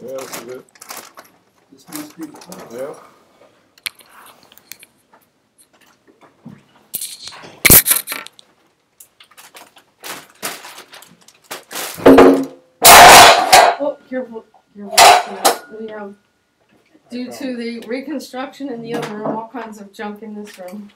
Yeah, this is it. This must be. Yeah. Oh, careful. We have, due to the reconstruction in the other room, all kinds of junk in this room.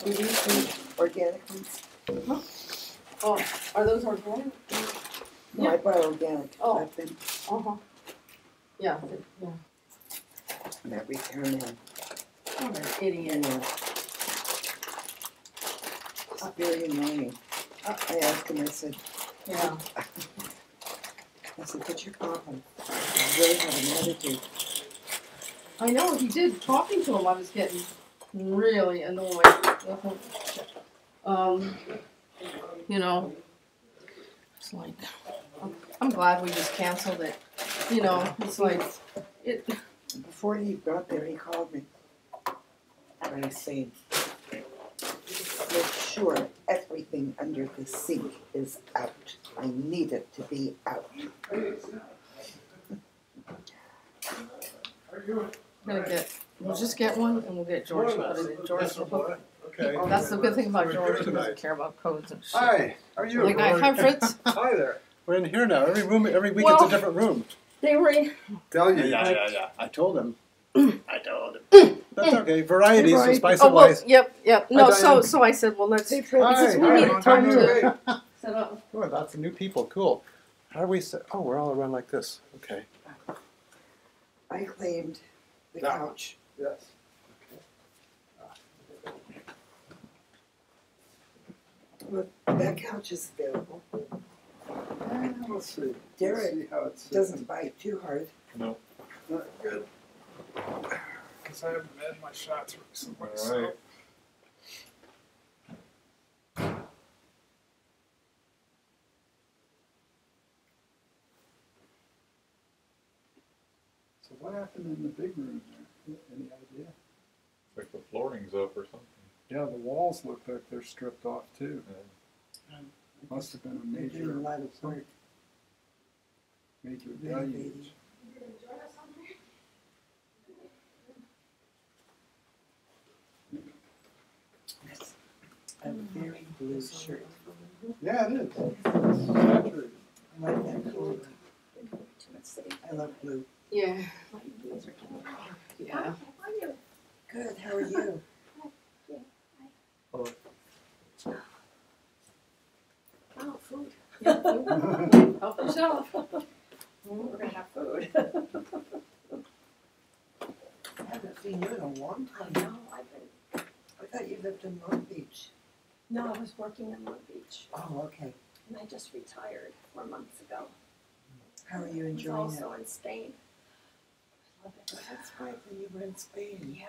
Do these things organic ones? Huh? Oh, are those organic? No, Yeah. I bought organic. Oh. I've been Yeah, yeah. that repairman. What an idiot. It's very annoying. I asked him, I said, Yeah. what's your problem? I really have an attitude. I know, he did. Talking to him, I was getting really annoyed. You know, it's like, I'm glad we just canceled it. You know, it's like, it. Before he got there, he called me. And I said, make sure everything under the sink is out. I need it to be out. We'll just get one and we'll get George to put it in. George will put. Okay. That's the good thing about George, he doesn't care about codes and shit. Hi, how are you? Like, hi Fritz. Hi there. We're in here now. Every week Well, it's a different room. They were in. Tell you. Yeah. I told him. That's okay. Varieties will spice it well, nice. yep. No, Hi, so I said, well, let's. Hi. We need time to Hi. set up. Oh, lots of new people. Cool. How do we set? Oh, we're all around like this. Okay. I claimed the couch. Yes. Look, that couch is available. Let's see. Derek Let's see how it sits. doesn't bite too hard. No. Not good. Because I haven't had my shots recently. All right. So what happened in the big room there? Any idea? Like the flooring's up or something. Yeah, the walls look like they're stripped off too. Yeah. Must have been a They're doing a major, lot of work. major renovating. damage. That's a very blue shirt. Yeah, it is. It's saturated. I like that color. I love blue. Yeah. Yeah. Good, how are you? Oh, food. Yeah, food. Help yourself. We're gonna have food. I haven't seen you in a long I time. know, I've been, I thought you lived in Long Beach. no, I was working in Long Beach, Oh, okay. and I just retired 4 months ago. How are you I was enjoying it? also in Spain. I love it. That's right, when you were in Spain. Yeah.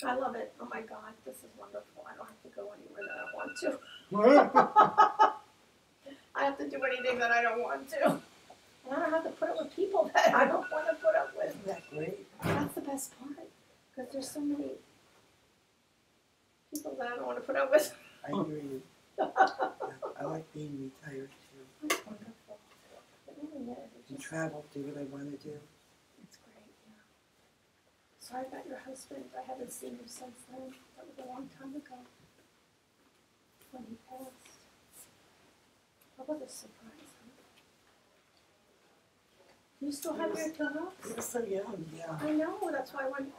I love it. Oh my God, this is wonderful. I don't have to go anywhere that I want to. I have to do anything that I don't want to. And I don't have to put up with people that I don't want to put up with. Isn't that great? That's the best part. Because there's so many people that I don't want to put up with. I hear you. I like being retired too. It's wonderful. It really is. It's And just, travel, do what I want to do. it's great, yeah. Sorry about your husband. I haven't seen him since then. That was a long time ago. When he passed. That was a surprise, huh? You still have your dogs? You're so young, yeah. I know. That's why when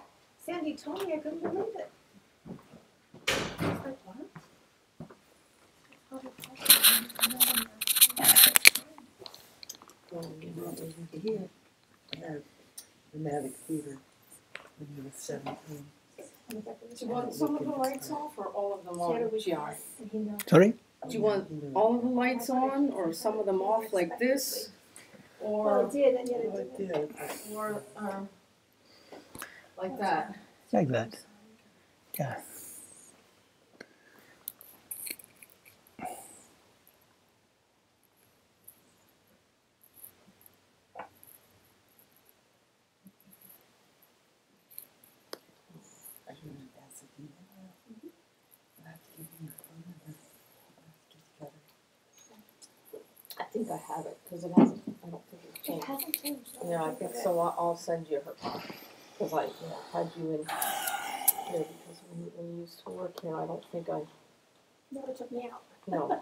Sandy told me, I couldn't believe it. I was like, what? Oh, He had rheumatic fever when he was 17. Do you want some of the lights off or all of them on? Shadow was Yeah. and he knows. Sorry? Do you want all of the lights on, or some of them off like this, Well, or it did, and yet it didn't. or like that? Like that. Yeah. I think I have it because it hasn't. I don't think it's It changed. hasn't changed. Yeah, I think so. I'll send you her because I had you in here because when you used to work here, I don't think I. Never took me out. No,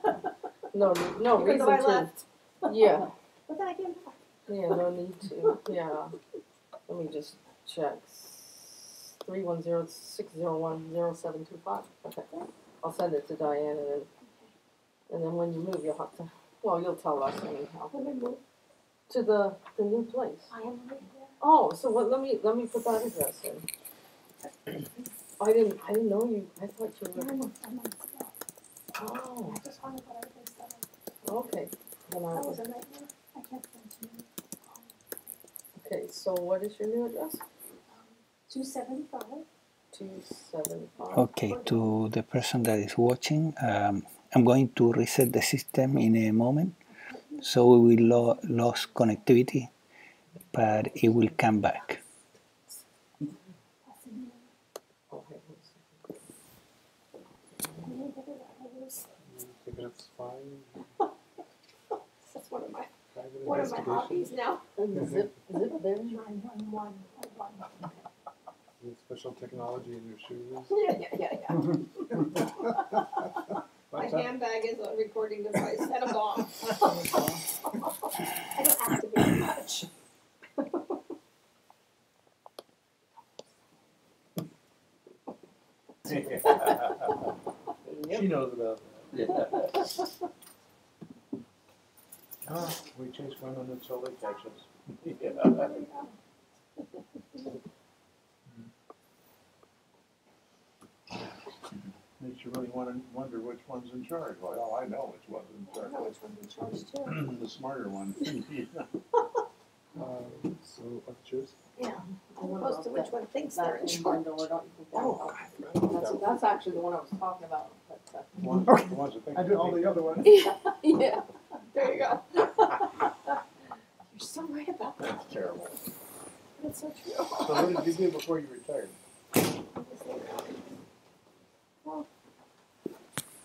Even reason though I to. left. Yeah, But then I came back. yeah, no need to. Yeah, let me just check. 310-601-0725. Okay, I'll send it to Diane and then when you move, you'll have to. Well, you'll tell us anyhow. When we moved, To the new place. I am right there. Oh, so what? Let me put that address in. I didn't know you. I thought you Yeah, I were. moved 10 months ago. Oh, I just wanted to put everything settled. okay. Then That I was a nightmare. I can't mention it. okay. So what is your new address? 275. 275. Okay, to the person that is watching, I'm going to reset the system in a moment. So we will lose connectivity, but it will come back. That's the new one. Okay. I need to figure out how to use- Think it's fine. That's one of my Private hobbies now. And zip there. 911. With special technology in your shoes. Yeah. My handbag is a recording device and a bomb. I don't activate much. She knows about that. Ah, we chase women until they catch us. Makes you really wonder which one's in charge. Well, I know which one's in I charge. know which one's in charge too. The smarter one. So, what's yours? Yeah. As opposed to which one thinks they're in That charge. window, don't you think Oh, that's actually the one I was talking about. But, The ones that think I did all the other ones. yeah. There you go. You're so right about that. That's terrible. That's so true. So what did you do before you retired? Well,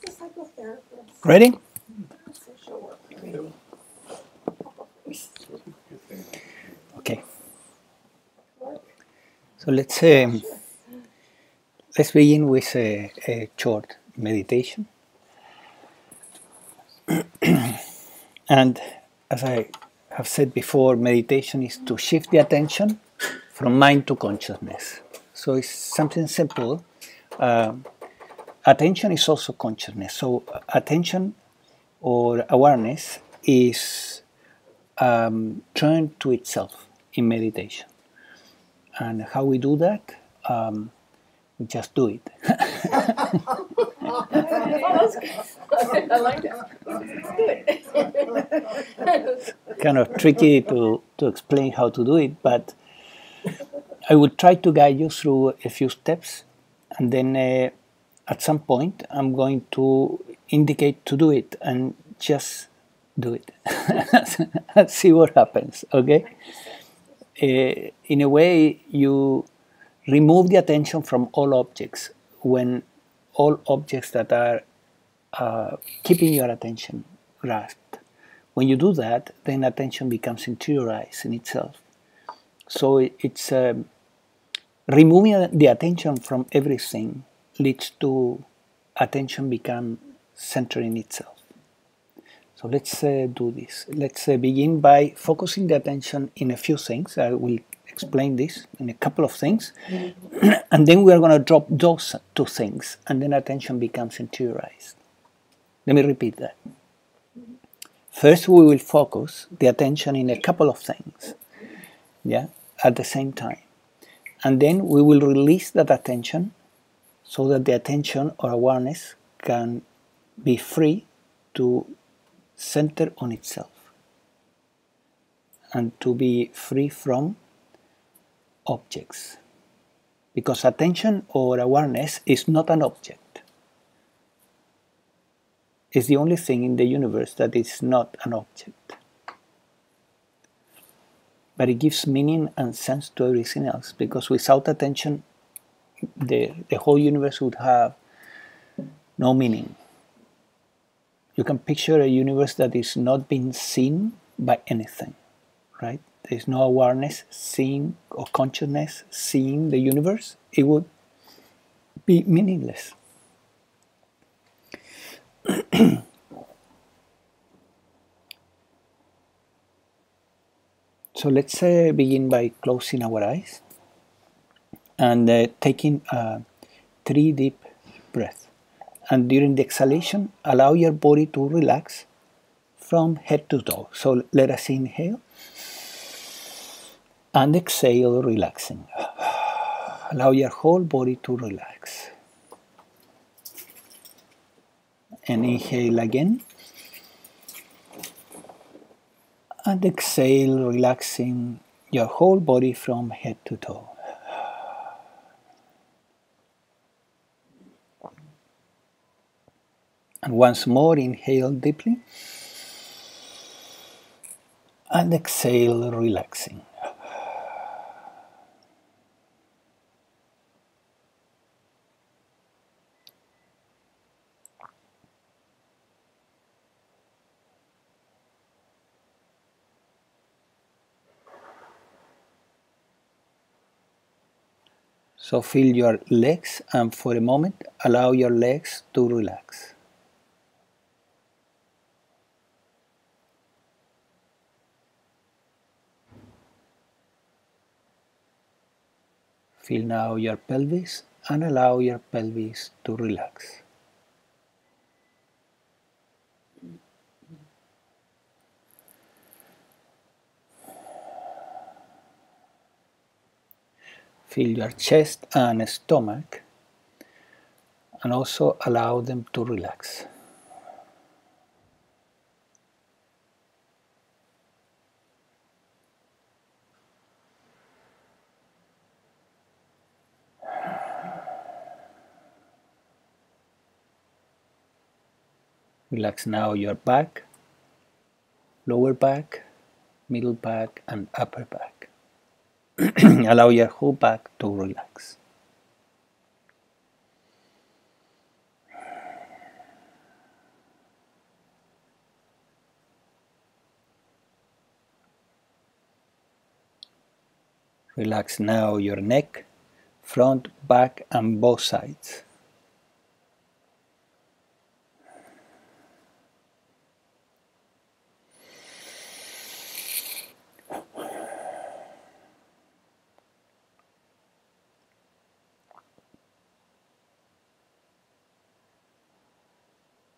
just psychotherapist. Ready? Social work. Good thing. Okay. Work. So let's begin with a short meditation. And as I have said before, meditation is to shift the attention from mind to consciousness. So it's something simple. Attention is also consciousness. So attention or awareness is turned to itself in meditation. And how we do that? We just do it. I like that. Kind of tricky to explain how to do it, but I will try to guide you through a few steps, and then at some point I'm going to indicate to do it, and just do it. And see what happens, okay? In a way, you remove the attention from all objects when all objects that are keeping your attention grasped. When you do that, then attention becomes interiorized in itself. So it's removing the attention from everything leads to attention become centered in itself. So let's do this. Let's begin by focusing the attention in a few things. I will explain this in a couple of things. And then we are going to drop those two things, and then attention becomes interiorized. Let me repeat that. First, we will focus the attention in a couple of things, at the same time. And then we will release that attention so that the attention or awareness can be free to center on itself and to be free from objects. Because attention or awareness is not an object. It's the only thing in the universe that is not an object. But it gives meaning and sense to everything else, because without attention, the whole universe would have no meaning. You can picture a universe that is not being seen by anything, right? There's no awareness seeing or consciousness seeing the universe. It would be meaningless. So let's begin by closing our eyes and taking 3 deep breaths. And during the exhalation, allow your body to relax from head to toe. So let us inhale and exhale, relaxing. Allow your whole body to relax. And inhale again. And exhale, relaxing your whole body from head to toe. And once more, inhale deeply. And exhale, relaxing. So feel your legs, and for a moment, allow your legs to relax. Feel now your pelvis, and allow your pelvis to relax. Feel your chest and stomach, and also allow them to relax. Relax now your back, lower back, middle back, and upper back. Allow your whole back to relax. Relax now your neck, front, back, and both sides.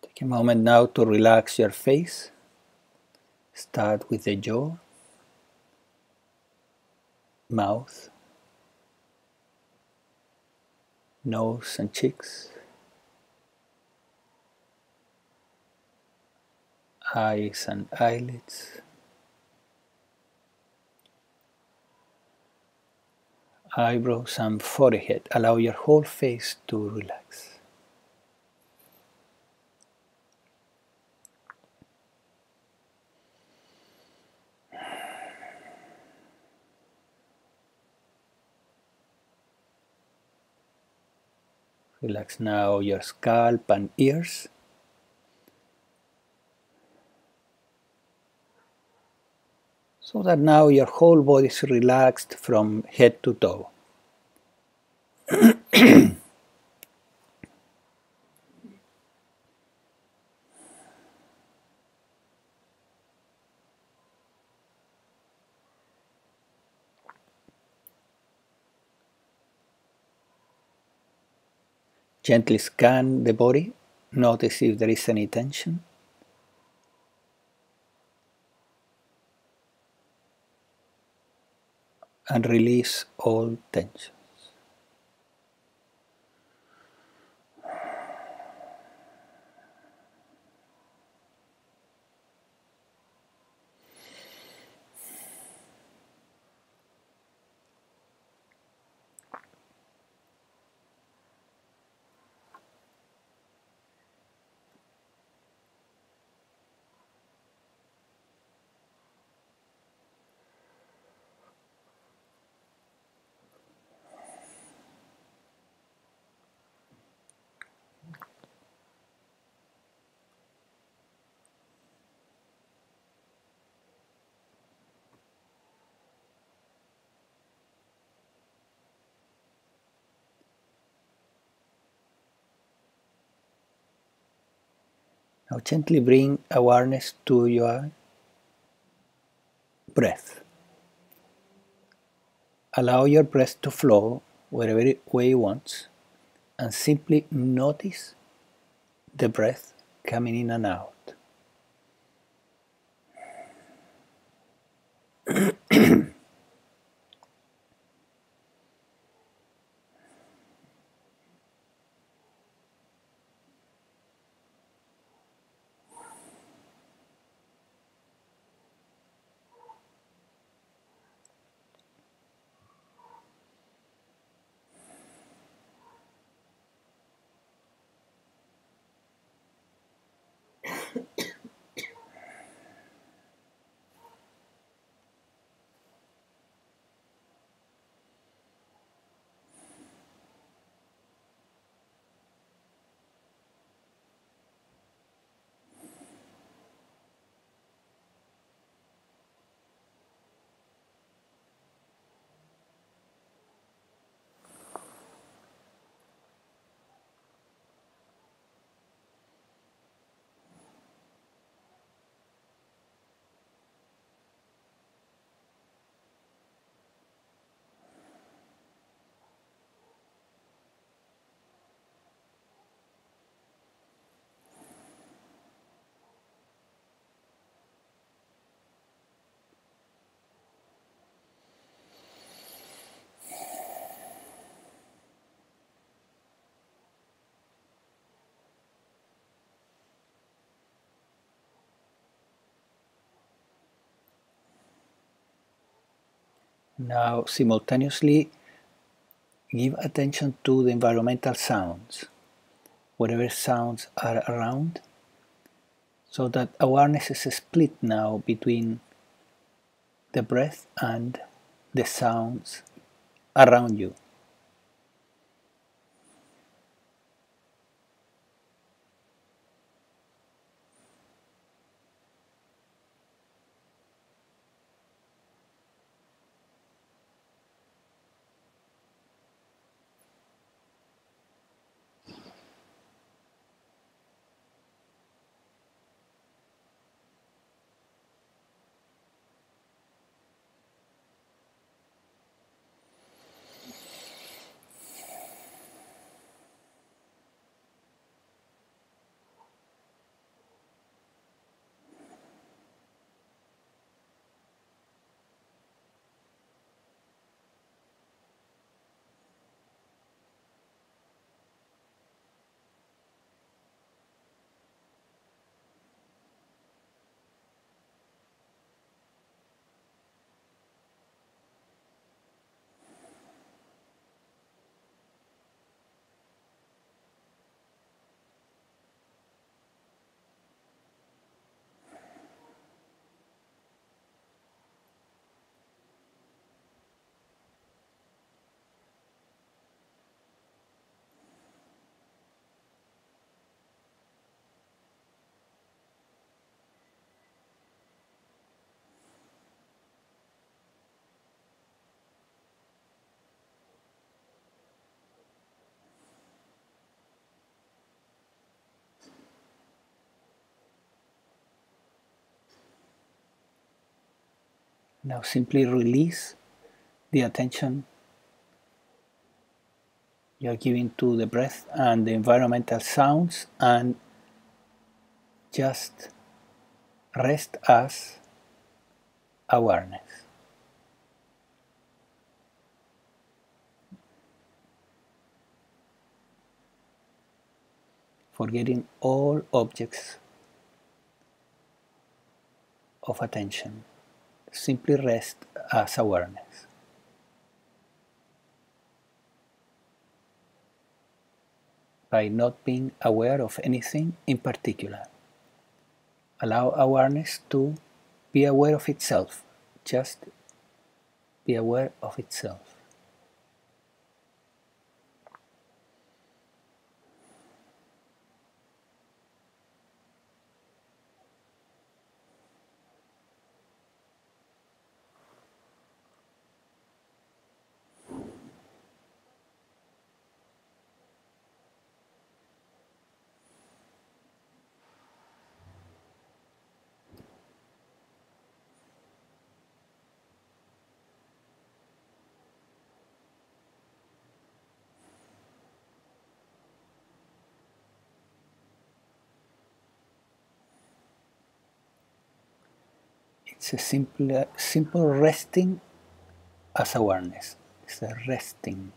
Take a moment now to relax your face. Start with the jaw, mouth, nose and cheeks, eyes and eyelids, eyebrows and forehead. Allow your whole face to relax. Relax now your scalp and ears. So that now your whole body is relaxed from head to toe. Gently scan the body. Notice if there is any tension. And release all tension. Now gently bring awareness to your breath. Allow your breath to flow wherever way it wants, and simply notice the breath coming in and out. Now simultaneously give attention to the environmental sounds, whatever sounds are around, so that awareness is split now between the breath and the sounds around you. Now simply release the attention you're giving to the breath and the environmental sounds, and just rest as awareness. Forgetting all objects of attention. Simply rest as awareness. By not being aware of anything in particular. Allow awareness to be aware of itself. Just be aware of itself. It's a simple resting as awareness. It's a resting.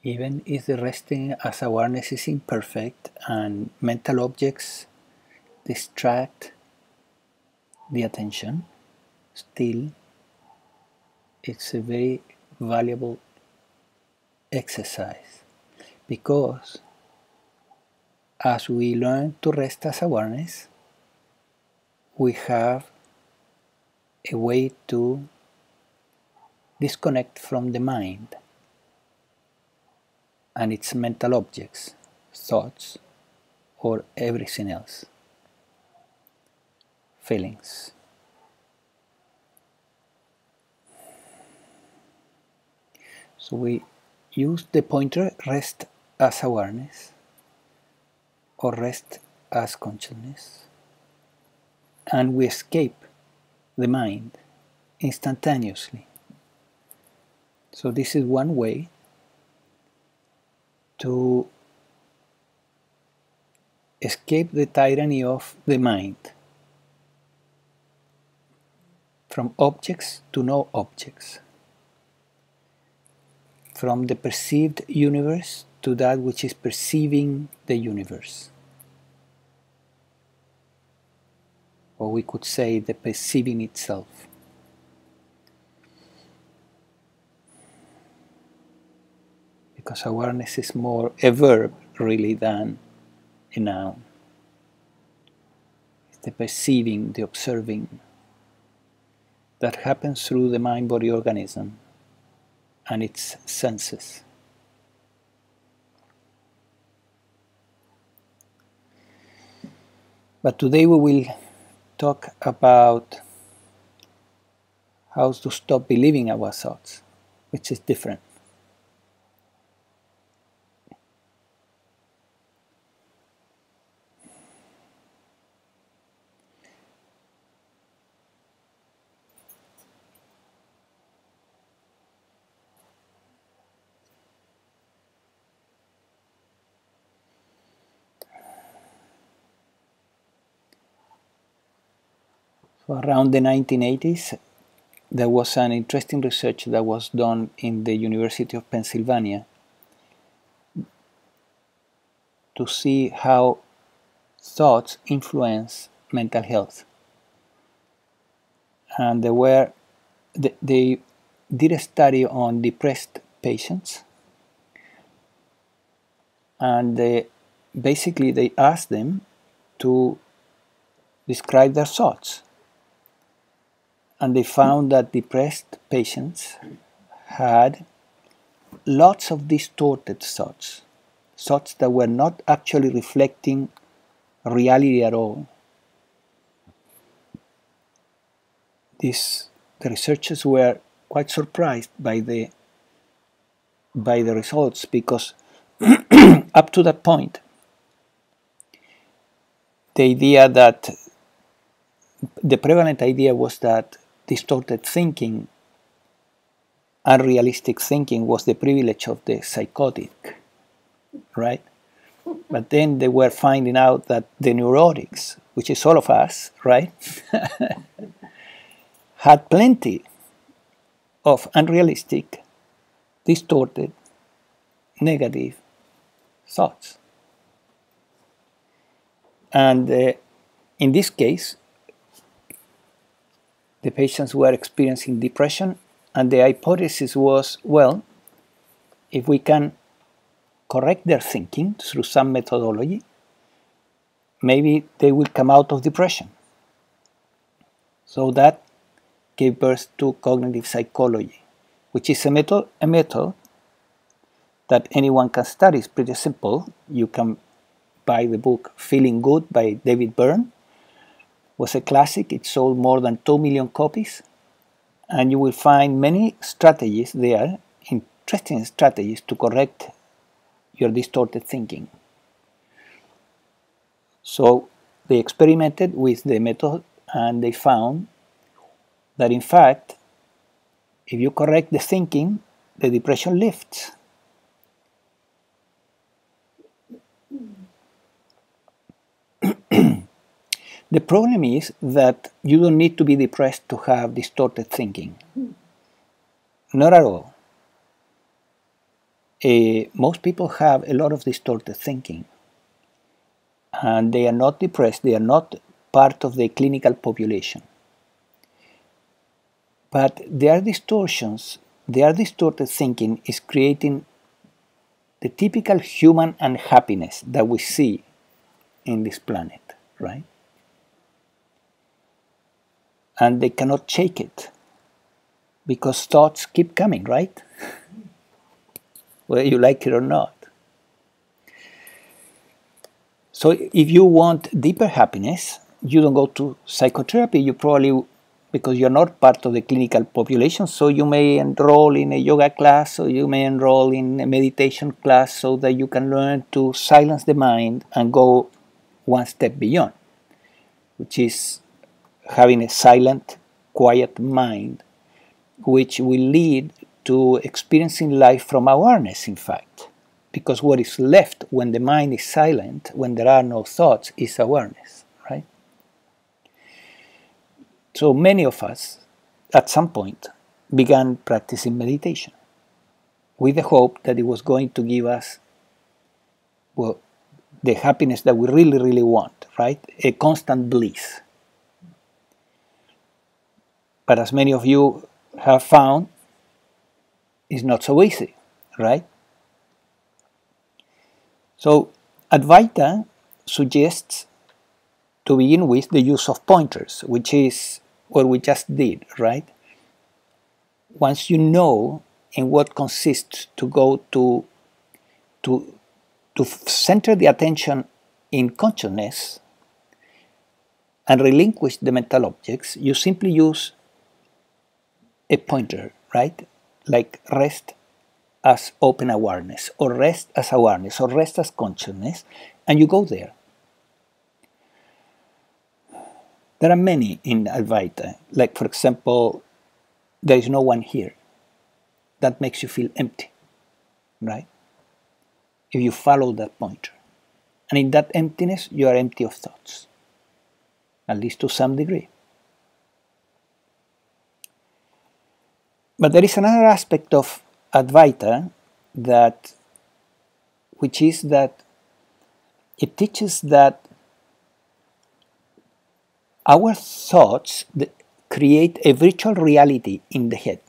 Even if the resting as awareness is imperfect and mental objects distract the attention, still it's a very valuable exercise, because as we learn to rest as awareness, we have a way to disconnect from the mind and its mental objects, thoughts, or everything else, feelings. So we use the pointer rest as awareness or rest as consciousness, and we escape the mind instantaneously. So this is one way to escape the tyranny of the mind, from objects to no objects, from the perceived universe to that which is perceiving the universe. Or we could say the perceiving itself. Because awareness is more a verb really than a noun. It's the perceiving, the observing that happens through the mind-body organism and its senses. But today we will talk about how to stop believing our thoughts, which is different. Around the 1980s, there was an interesting research that was done in the University of Pennsylvania to see how thoughts influence mental health. And they did a study on depressed patients, and basically they asked them to describe their thoughts. And they found that depressed patients had lots of distorted thoughts, thoughts that were not actually reflecting reality at all. The researchers were quite surprised by the results, because up to that point, the prevalent idea was that distorted thinking, unrealistic thinking, was the privilege of the psychotic, right? But then they were finding out that the neurotics, which is all of us, right, had plenty of unrealistic, distorted, negative thoughts. And in this case, the patients were experiencing depression, and the hypothesis was, well, if we can correct their thinking through some methodology, maybe they will come out of depression. So that gave birth to cognitive psychology, which is a method that anyone can study. It's pretty simple. You can buy the book Feeling Good by David Byrne. It was a classic. It sold more than 2 million copies. And you will find many strategies there, interesting strategies to correct your distorted thinking. So they experimented with the method, and they found that in fact, if you correct the thinking, the depression lifts. The problem is that you don't need to be depressed to have distorted thinking. Not at all. Most people have a lot of distorted thinking, and they are not depressed. They are not part of the clinical population. But their distortions, their distorted thinking is creating the typical human unhappiness that we see in this planet, right? And they cannot shake it because thoughts keep coming, right? Whether you like it or not. So if you want deeper happiness, you don't go to psychotherapy. You probably, because you're not part of the clinical population, so you may enroll in a yoga class, or you may enroll in a meditation class, so that you can learn to silence the mind and go one step beyond, which is having a silent, quiet mind, which will lead to experiencing life from awareness, in fact. Because what is left when the mind is silent, when there are no thoughts, is awareness, right? So many of us, at some point, began practicing meditation with the hope that it was going to give us, well, the happiness that we really, really want, right? A constant bliss. But as many of you have found, it's not so easy, right? So Advaita suggests, to begin with, the use of pointers, which is what we just did, right? Once you know in what consists to go to center the attention in consciousness and relinquish the mental objects, you simply use a pointer, right? Like rest as open awareness, or rest as awareness, or rest as consciousness, and you go there. There are many in Advaita, like for example, there is no one here. That makes you feel empty, right? If you follow that pointer. And in that emptiness, you are empty of thoughts, at least to some degree. But there is another aspect of Advaita that, which is that it teaches that our thoughts create a virtual reality in the head.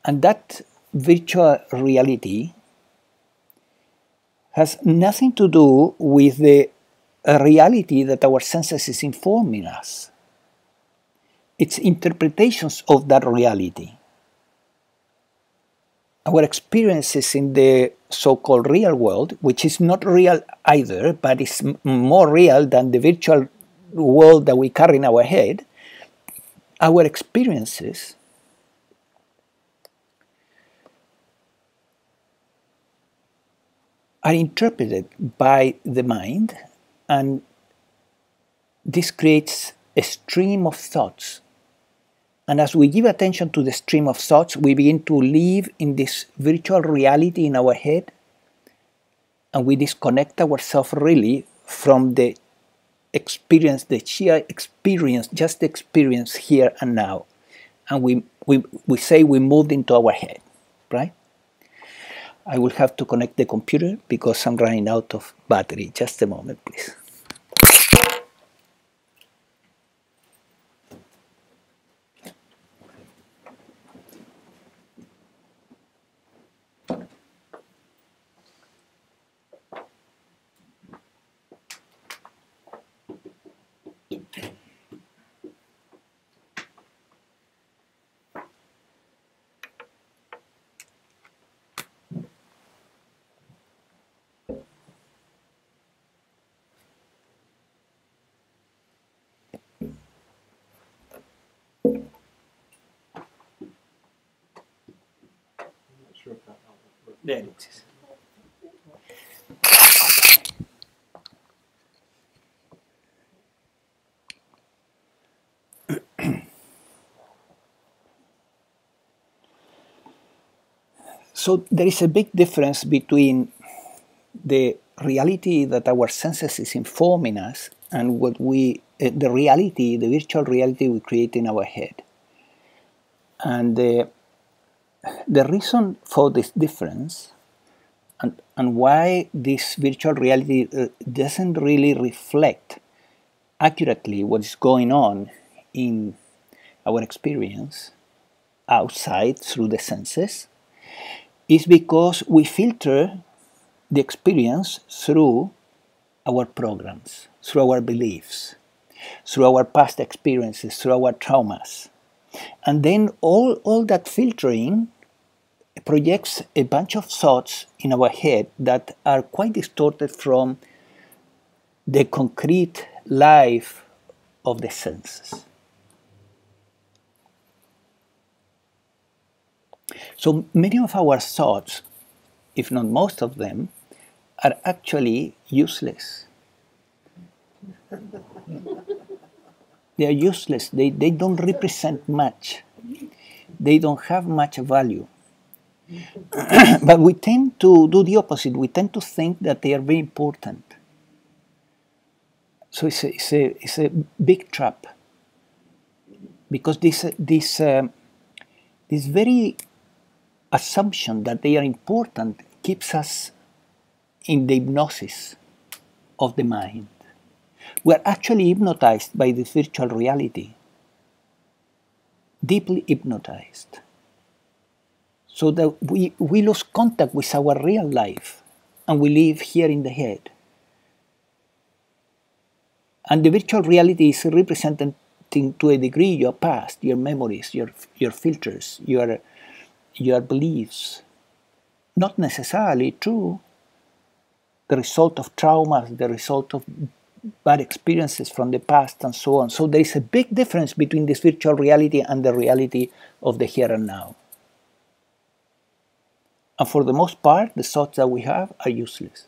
And that virtual reality has nothing to do with the reality that our senses is informing us. It's interpretations of that reality. Our experiences in the so-called real world, which is not real either, but is more real than the virtual world that we carry in our head, our experiences are interpreted by the mind, and this creates a stream of thoughts. And as we give attention to the stream of thoughts, we begin to live in this virtual reality in our head, and we disconnect ourselves really from the experience, the sheer experience, just the experience here and now. And we say we moved into our head, right? I will have to connect the computer because I'm running out of battery. Just a moment, please. There it is. So there is a big difference between the reality that our senses is informing us and what the reality, the virtual reality we create in our head. And the reason for this difference and why this virtual reality doesn't really reflect accurately what is going on in our experience outside through the senses is because we filter the experience through our programs, through our beliefs, through our past experiences, through our traumas. And then all that filtering projects a bunch of thoughts in our head that are quite distorted from the concrete life of the senses. So many of our thoughts, if not most of them, are actually useless. They are useless. They don't represent much. They don't have much value. But we tend to do the opposite. We tend to think that they are very important. So it's a big trap, because this very assumption that they are important keeps us in the hypnosis of the mind. We are actually hypnotized by this virtual reality, deeply hypnotized, so that we lose contact with our real life and we live here in the head. And the virtual reality is representing to a degree your past, your memories, your filters, your beliefs. Not necessarily true. The result of traumas, the result of bad experiences from the past, and so on. So there is a big difference between this virtual reality and the reality of the here and now. And for the most part, the thoughts that we have are useless.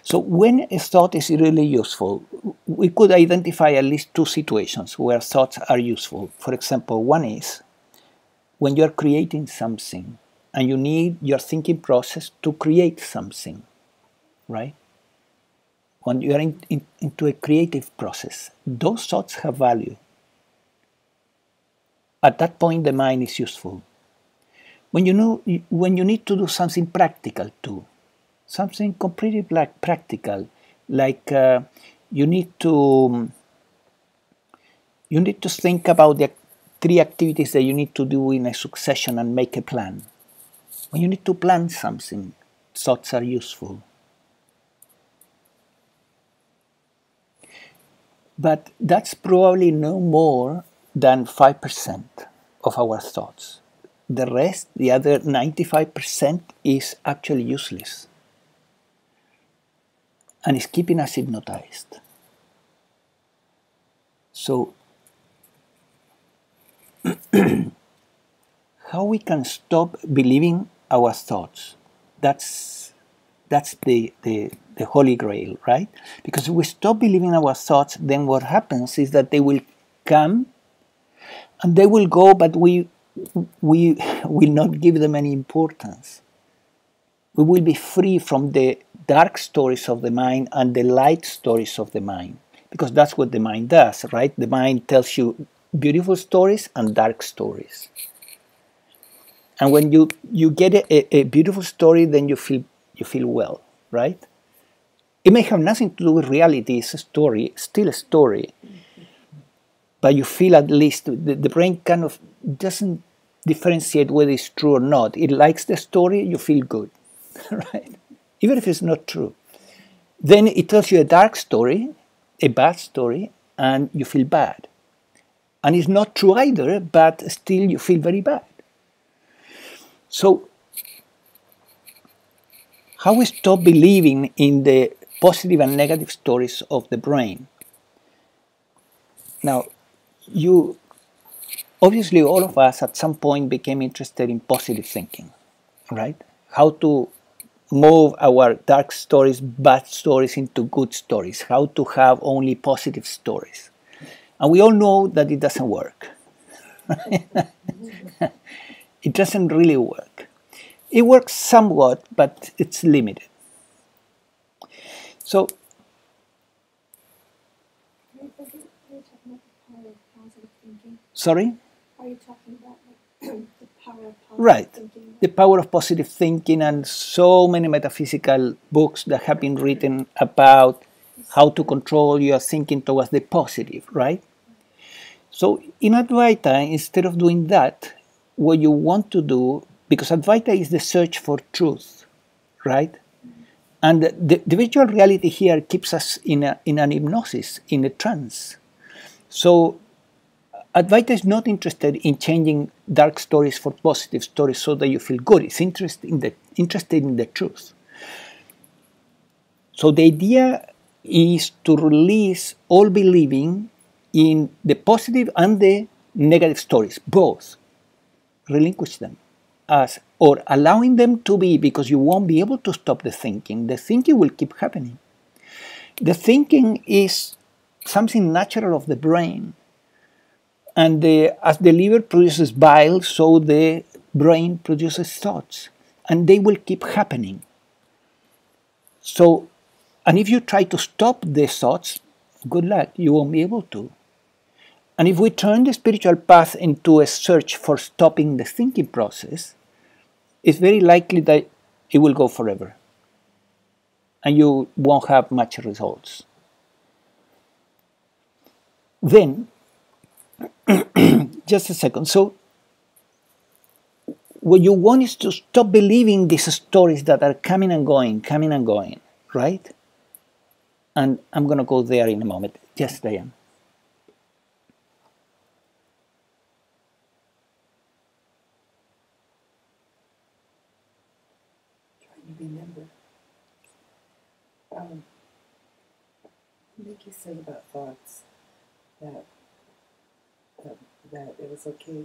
So when a thought is really useful, we could identify at least two situations where thoughts are useful. For example, one is when you're creating something and you need your thinking process to create something, right? When you are into a creative process, those thoughts have value. at that point the mind is useful. When you need to do something practical too, something completely practical, like you need to think about the 3 activities that you need to do in a succession and make a plan. When you need to plan something, thoughts are useful. But that's probably no more than 5% of our thoughts. The rest, the other 95%, is actually useless and is keeping us hypnotized. So, how we can stop believing our thoughts? That's the holy grail, right? Because if we stop believing our thoughts, then what happens is that they will come and they will go, but we will not give them any importance. We will be free from the dark stories of the mind and the light stories of the mind, because that's what the mind does, right? The mind tells you beautiful stories and dark stories. And when you get a beautiful story, then you feel well, right? It may have nothing to do with reality. It's a story, still a story. But you feel, at least, the brain kind of doesn't differentiate whether it's true or not. It likes the story, you feel good, right? Even if it's not true. Then it tells you a dark story, a bad story, and you feel bad. And it's not true either, but still you feel very bad. So, how we stop believing in the positive and negative stories of the brain? Now, obviously all of us at some point became interested in positive thinking, right? How to move our dark stories, bad stories into good stories, how to have only positive stories. And we all know that it doesn't work. It doesn't really work. It works somewhat, but it's limited. So, Are you talking about the power of positive thinking? sorry? Are you talking about the power of positive Right. thinking? The power of positive thinking, and so many metaphysical books that have been written about how to control your thinking towards the positive, right? So in Advaita, instead of doing that, what you want to do, because Advaita is the search for truth, right? And the virtual reality here keeps us in an hypnosis, in a trance. So Advaita is not interested in changing dark stories for positive stories so that you feel good. It's interested in the truth. So the idea is to release all believing in the positive and the negative stories, both. Relinquish them, or allowing them to be, because you won't be able to stop the thinking. The thinking will keep happening. The thinking is something natural of the brain. And as the liver produces bile, so the brain produces thoughts. And they will keep happening. So, and if you try to stop the thoughts, good luck, you won't be able to. And if we turn the spiritual path into a search for stopping the thinking process, it's very likely that it will go forever. And you won't have much results. Then, just a second. So, what you want is to stop believing these stories that are coming and going, right? And I'm going to go there in a moment. Yes, Diane. Remember, make you say about thoughts that it was okay.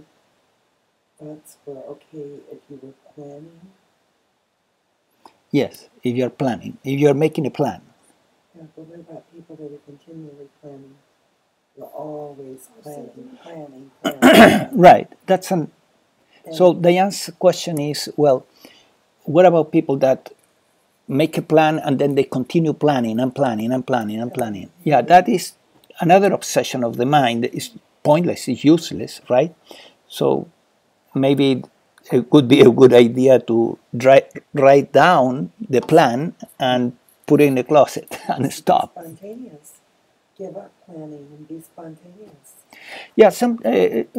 Thoughts were okay if you were planning. Yes, if you're planning, if you're making a plan. Yeah, but what about people that are continually planning? They're always planning. Right. So Diane's question is, well, what about people that make a plan and then they continue planning and planning and planning and planning? Yeah, that is another obsession of the mind. It's pointless, it's useless, right? So maybe it could be a good idea to write down the plan and put it in the closet and stop. Spontaneous. Give up planning and be spontaneous. Yeah,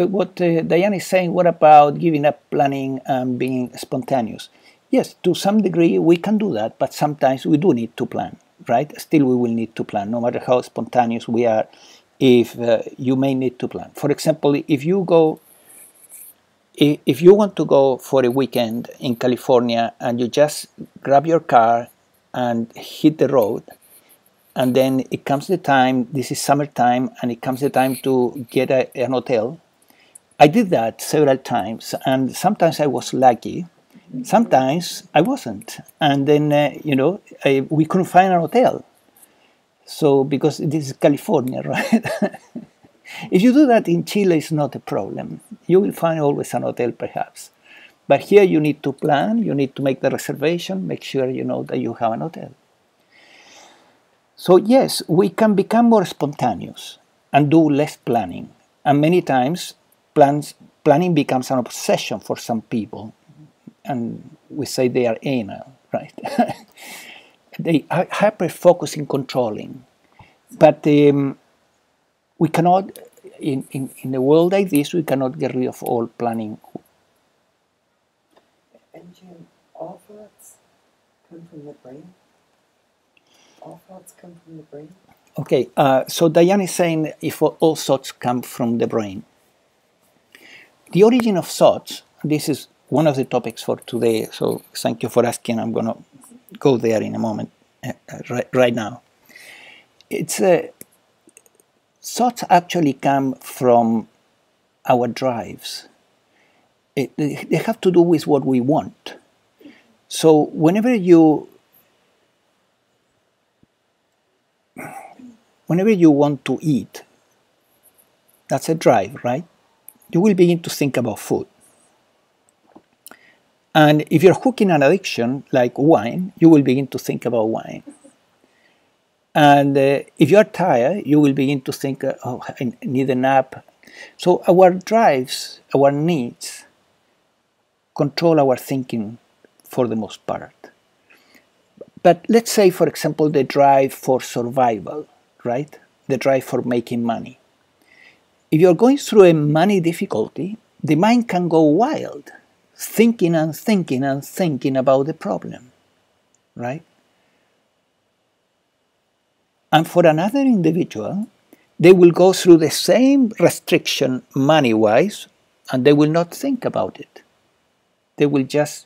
what Diane is saying, what about giving up planning and being spontaneous? Yes, to some degree we can do that, but sometimes we do need to plan, right? Still we will need to plan, no matter how spontaneous we are, if you may need to plan. For example, if you want to go for a weekend in California and you just grab your car and hit the road, and then it comes the time, this is summertime, and it comes the time to get an hotel. I did that several times, and sometimes I was lucky, sometimes I wasn't. And then, we couldn't find an hotel. So, because this is California, right? If you do that in Chile, it's not a problem. You will find always an hotel, perhaps. But here you need to plan, you need to make the reservation, make sure you know that you have an hotel. So yes, we can become more spontaneous and do less planning. And many times, planning becomes an obsession for some people. And we say they are anal, right? They are hyper-focused in controlling. But we cannot, in a world like this, we cannot get rid of all planning. And Jim, all thoughts come from the brain? All thoughts come from the brain? Okay, so Diane is saying if all thoughts come from the brain. The origin of thoughts, this is one of the topics for today, so thank you for asking. I'm going to go there in a moment, right now. Thoughts actually come from our drives. They have to do with what we want. So whenever you want to eat, that's a drive, right? You will begin to think about food. And if you're hooking an addiction like wine, you will begin to think about wine. And if you're tired, you will begin to think, oh, I need a nap. So our drives, our needs, control our thinking for the most part. But let's say, for example, the drive for survival, right? The drive for making money. If you're going through a money difficulty, the mind can go wild, thinking and thinking and thinking about the problem, right? And for another individual, they will go through the same restriction money-wise, and they will not think about it. They will just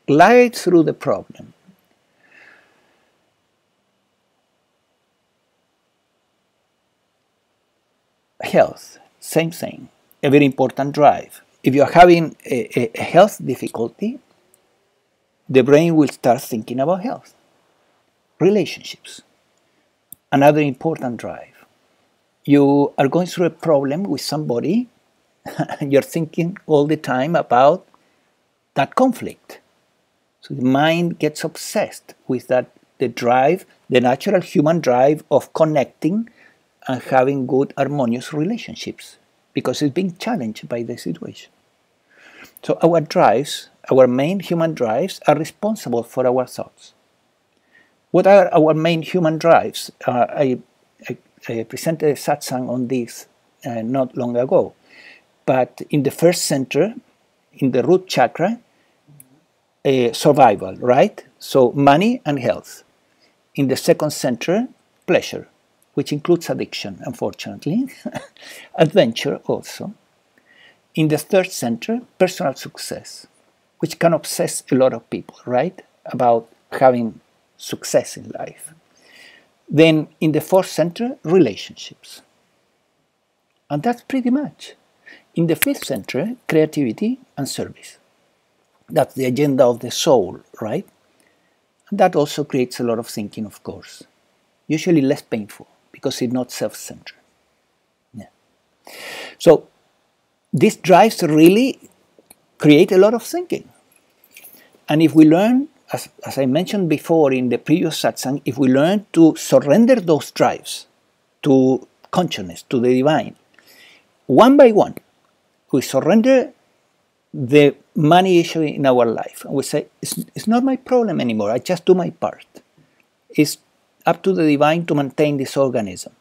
glide through the problem. Health, same thing, a very important drive. If you're having a health difficulty, the brain will start thinking about health. Relationships, another important drive. You are going through a problem with somebody, and you're thinking all the time about that conflict. So the mind gets obsessed with that, the drive, the natural human drive of connecting and having good, harmonious relationships, because it's being challenged by the situation. So our drives, our main human drives, are responsible for our thoughts. What are our main human drives? I presented a satsang on this not long ago. But in the first center, in the root chakra, survival, right? So money and health. In the second center, pleasure, which includes addiction, unfortunately. Adventure also. In the third center, personal success, which can obsess a lot of people, right? About having success in life. Then in the fourth center, relationships. And that's pretty much. In the fifth center, creativity and service. That's the agenda of the soul, right? And that also creates a lot of thinking, of course. Usually less painful, because it's not self-centered. Yeah. So these drives really create a lot of thinking. And if we learn, as I mentioned before in the previous satsang, if we learn to surrender those drives to consciousness, to the divine, one by one, we surrender the money issue in our life, and we say, it's not my problem anymore, I just do my part. It's up to the divine to maintain this organism.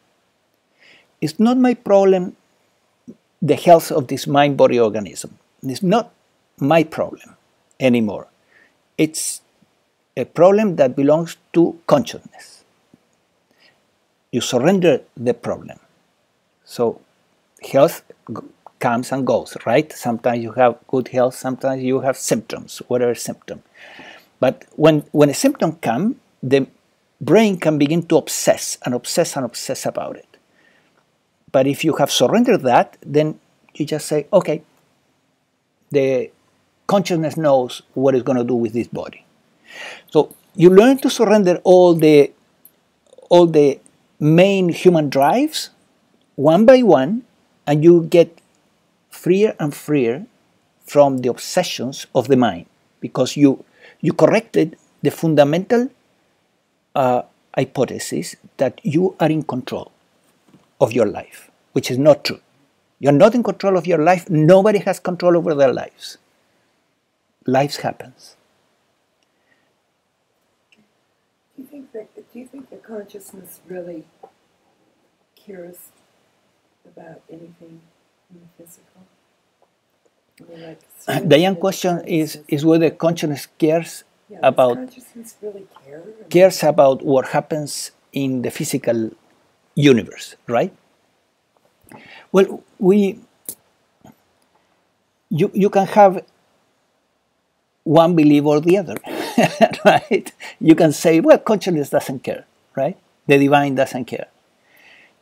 It's not my problem, the health of this mind-body organism. It's not my problem anymore. It's a problem that belongs to consciousness. You surrender the problem. So health comes and goes, right? Sometimes you have good health, sometimes you have symptoms, whatever symptom. But when a symptom comes, the brain can begin to obsess and obsess and obsess about it. But if you have surrendered that, then you just say, okay, the consciousness knows what it's going to do with this body. So you learn to surrender all the main human drives one by one, and you get freer and freer from the obsessions of the mind, because you corrected the fundamental hypothesis that you are in control of your life, which is not true. You're not in control of your life. Nobody has control over their lives. Life happens. Do you think that consciousness really cares about anything in the physical? I mean, like The young question is whether consciousness cares about does consciousness really care? cares about what happens in the physical universe, right? Well, you can have one belief or the other, right? You can say, well, consciousness doesn't care, right? The divine doesn't care.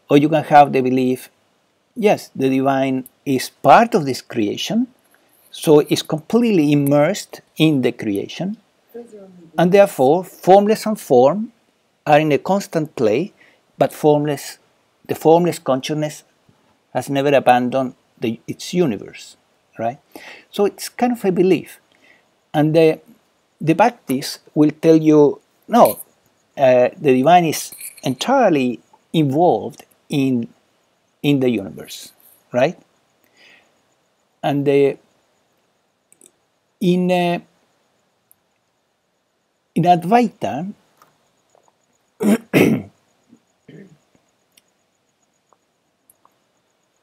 Or you can have the belief, yes, the divine is part of this creation, so it's completely immersed in the creation, and therefore formless and form are in a constant play, but the formless consciousness has never abandoned its universe, right? So it's kind of a belief. And the Bhaktis will tell you, no, the divine is entirely involved in the universe, right? And in Advaita,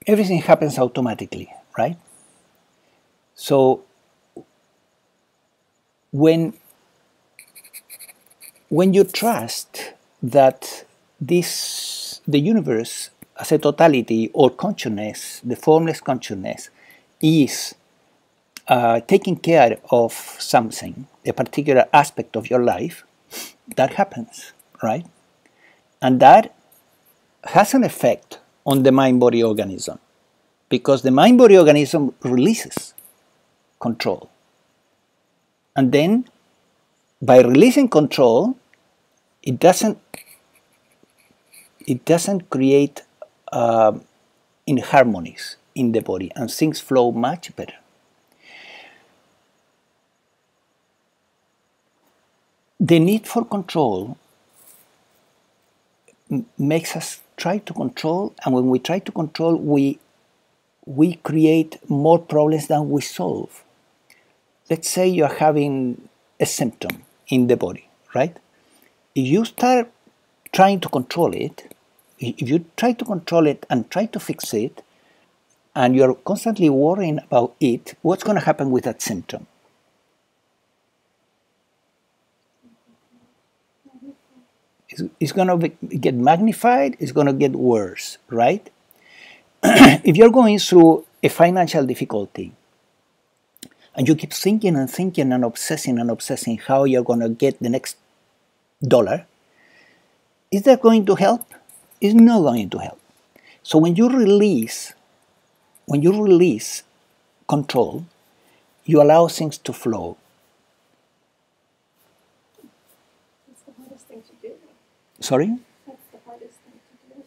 everything happens automatically, right? So when you trust that the universe as a totality, or consciousness, the formless consciousness, is taking care of something, a particular aspect of your life, that happens, right? And that has an effect on the mind-body organism, because the mind-body organism releases control. And then, by releasing control, it doesn't create inharmonies in the body, and things flow much better. The need for control makes us try to control, and when we try to control, we create more problems than we solve. Let's say you're having a symptom in the body, right? If you start trying to control it, if you try to control it and try to fix it, and you're constantly worrying about it, what's going to happen with that symptom? It's going to get magnified, it's going to get worse, right? If you're going through a financial difficulty, and you keep thinking and thinking and obsessing how you're going to get the next dollar, is that going to help? It's not going to help. So when you release control, you allow things to flow. That's the hardest thing to do. Sorry? That's the hardest thing to do.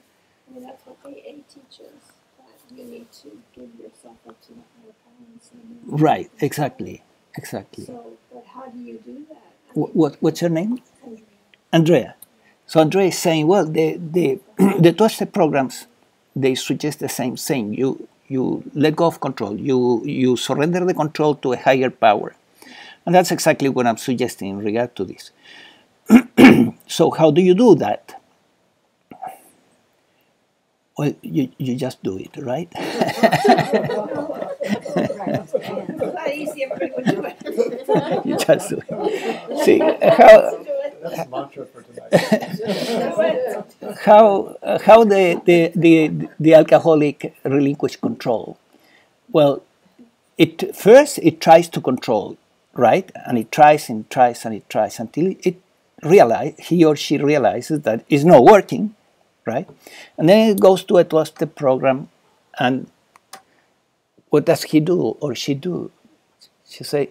I mean, that's what AA teaches, that you need to give yourself up to the higher powers. Right, exactly. So, but how do you do that? What's your name? Andrea. Andrea. So Andrea is saying, well, the 12-step programs, they suggest the same thing. You You let go of control. You surrender the control to a higher power. And that's exactly what I'm suggesting in regard to this. So how do you do that? Well, you just do it, right? It's not easy, everybody would do it. You just do it. See, how, That's the mantra for tonight. how the alcoholic relinquish control? Well, first it tries to control, right? And it tries and tries and it tries until he or she realizes that it's not working, right? And then it goes to a 12-step program, and what does he do or she do? She say,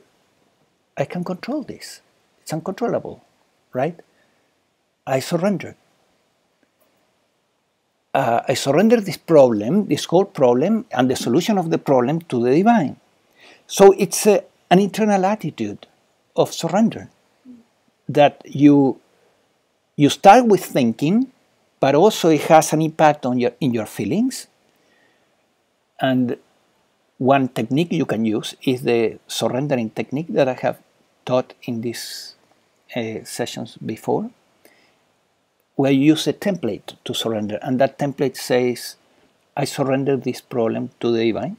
I can control this. It's uncontrollable, right? I surrender. I surrender this problem, this whole problem, and the solution of the problem to the divine. So it's an internal attitude of surrender that you start with thinking, but also it has an impact on in your feelings. And one technique you can use is the surrendering technique that I have taught in these sessions before, where you use a template to surrender, and that template says, I surrender this problem to the divine,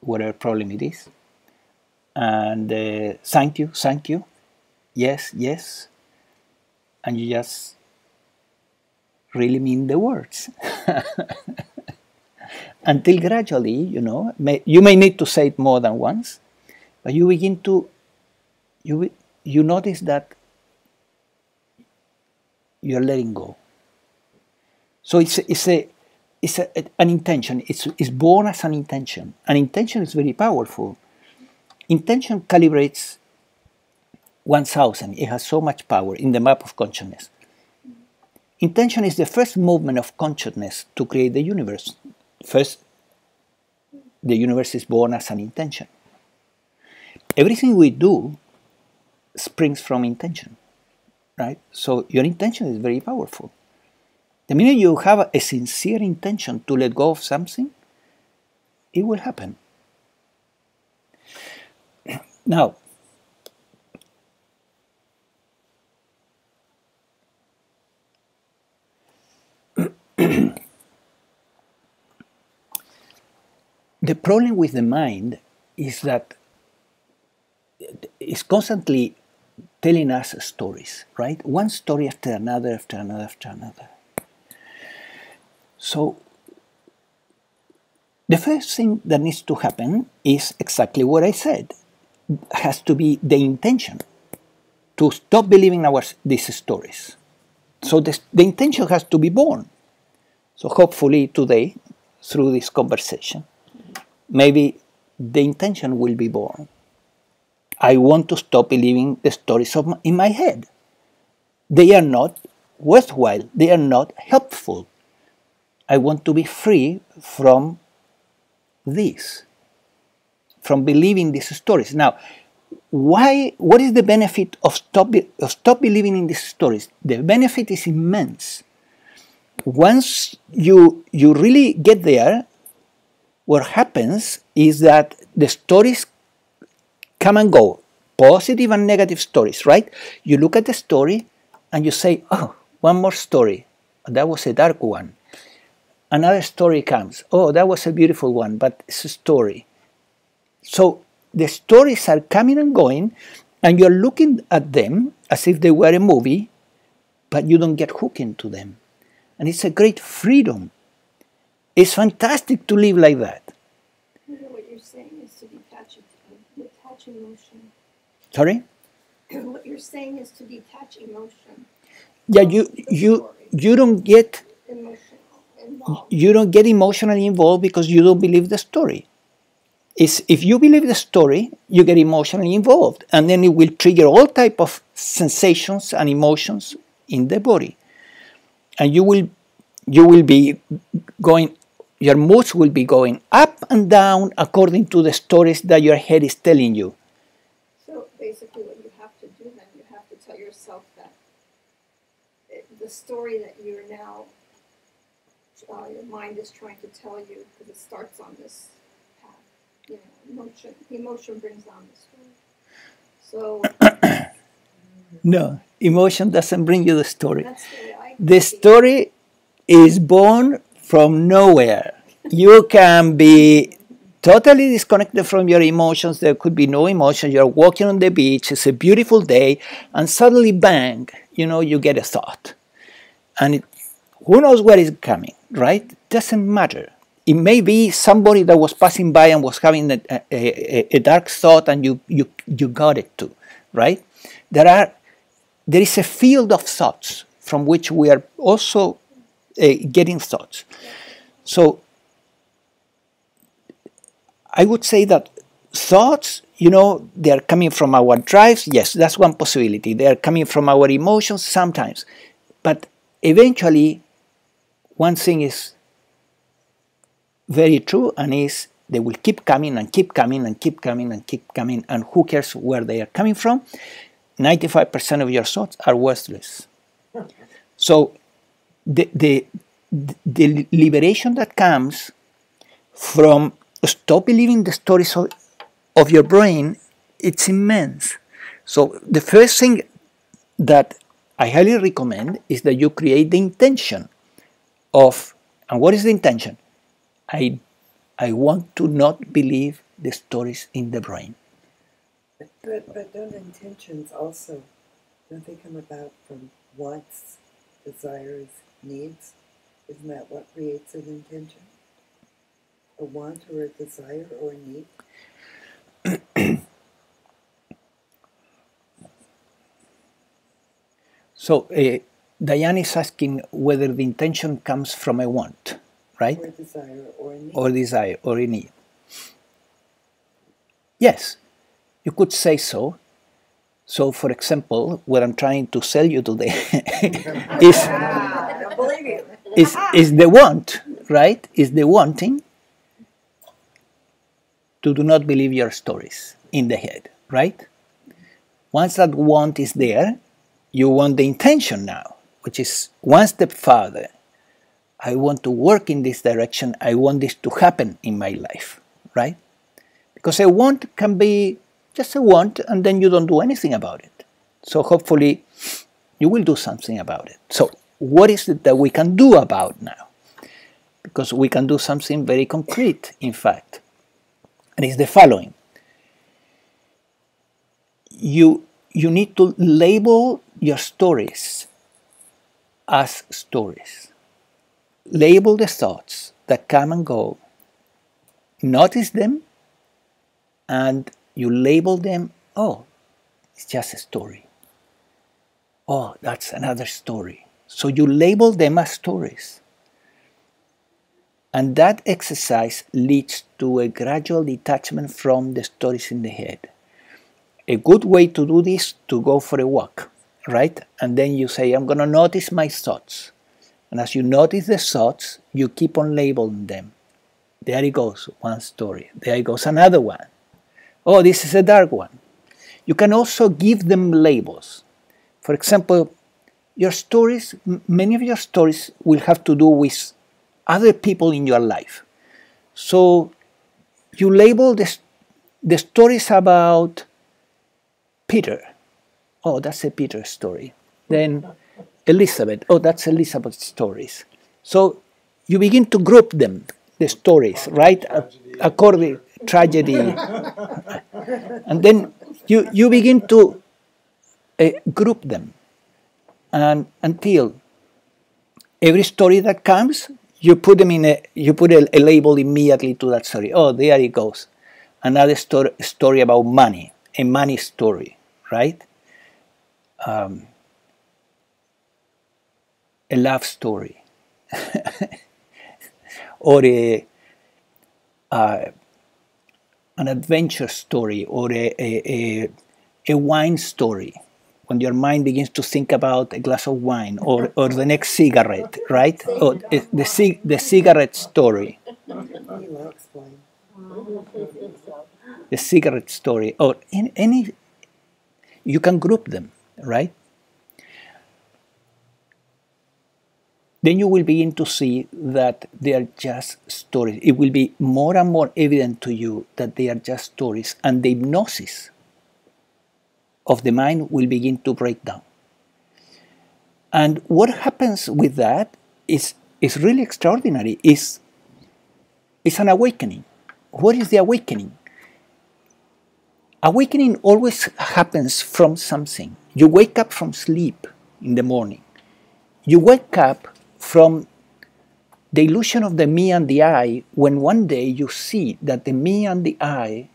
whatever problem it is, and thank you, yes, yes, and you just really mean the words. Until gradually, you may need to say it more than once, but you begin to, you notice that you're letting go. So it's an intention. It's born as an intention. An intention is very powerful. Intention calibrates 1,000. It has so much power in the map of consciousness. Intention is the first movement of consciousness to create the universe. First, the universe is born as an intention. Everything we do springs from intention, right? So your intention is very powerful. The minute you have a sincere intention to let go of something, it will happen. Now, the problem with the mind is that it's constantly telling us stories, right? One story after another, after another, after another. So the first thing that needs to happen is exactly what I said. It has to be the intention to stop believing these stories. So the intention has to be born. So hopefully today, through this conversation, maybe the intention will be born. I want to stop believing the stories in my head. They are not worthwhile. They are not helpful. I want to be free from this, from believing these stories. Now, what is the benefit of stop believing in these stories? The benefit is immense. Once you really get there, what happens is that the stories come and go, positive and negative stories, right? You look at the story and you say, oh, one more story. That was a dark one. Another story comes. Oh, that was a beautiful one, but it's a story. So the stories are coming and going, and you're looking at them as if they were a movie, but you don't get hooked into them. And it's a great freedom. It's fantastic to live like that. What you're saying is to detach emotion. Sorry? What you're saying is to detach emotion. Yeah, you don't get emotionally involved because you don't believe the story. If you believe the story, you get emotionally involved, and then it will trigger all type of sensations and emotions in the body, and you will be going. Your moods will be going up and down according to the stories that your head is telling you. So basically what you have to do then, you have to tell yourself that the story that you're now your mind is trying to tell you, because it starts on this path. You know, emotion. The emotion brings on the story. So No, emotion doesn't bring you the story. that's the way I The see it. story is born from nowhere. You can be totally disconnected from your emotions. There could be no emotion. You're walking on the beach. It's a beautiful day. And suddenly, bang, you get a thought. And who knows where it's coming, right? Doesn't matter. It may be somebody that was passing by and was having a dark thought, and you got it too, right? There is a field of thoughts from which we are also getting thoughts. So I would say that thoughts, they are coming from our drives. Yes, that's one possibility. They are coming from our emotions sometimes. But eventually, one thing is very true, and is they will keep coming and keep coming and keep coming and keep coming. And who cares where they are coming from? 95% of your thoughts are worthless. So the liberation that comes from stop believing the stories of your brain, it's immense. So the first thing that I highly recommend is that you create the intention of, and what is the intention? I want to not believe the stories in the brain. But don't intentions also, don't they come about from wants, desires, needs? Isn't that what creates an intention? A want or a desire or a need? So Diane is asking whether the intention comes from a want, right? Or a desire or a need. Or desire or a need. Yes, you could say so. So, for example, what I'm trying to sell you today is the want, right? Is the wanting to do not believe your stories in the head, right? Once that want is there, you want the intention now, which is one step further. I want to work in this direction. I want this to happen in my life, right? Because a want can be just a want, and then you don't do anything about it. So hopefully you will do something about it. So what is it that we can do about now? Because we can do something very concrete, in fact. And it's the following. You need to label your stories as stories. Label the thoughts that come and go. Notice them, and you label them, oh, it's just a story. Oh, that's another story. So you label them as stories. And that exercise leads to a gradual detachment from the stories in the head. A good way to do this, to go for a walk, right? And then you say, I'm going to notice my thoughts. And as you notice the thoughts, you keep on labeling them. There it goes, one story. There it goes, another one. Oh, this is a dark one. You can also give them labels. For example, your stories, many of your stories will have to do with other people in your life. So you label the stories about Peter. Oh, that's a Peter story. Then Elizabeth. Oh, that's Elizabeth's stories. So you begin to group them, the stories, right? According tragedy. And then you begin to group them. And until every story that comes, you put a label immediately to that story. Oh, there it goes. Another story about money, a money story, right? A love story. Or an adventure story, or a wine story, when your mind begins to think about a glass of wine, or the next cigarette, right? Or the cigarette story. The cigarette story, or any, you can group them, right? then you will begin to see that they are just stories. It will be more and more evident to you that they are just stories, and the hypnosis of the mind will begin to break down. And what happens with that is really extraordinary. It's an awakening. What is the awakening? Awakening always happens from something. You wake up from sleep in the morning. You wake up from the illusion of the me and the I, when one day you see that the me and the I,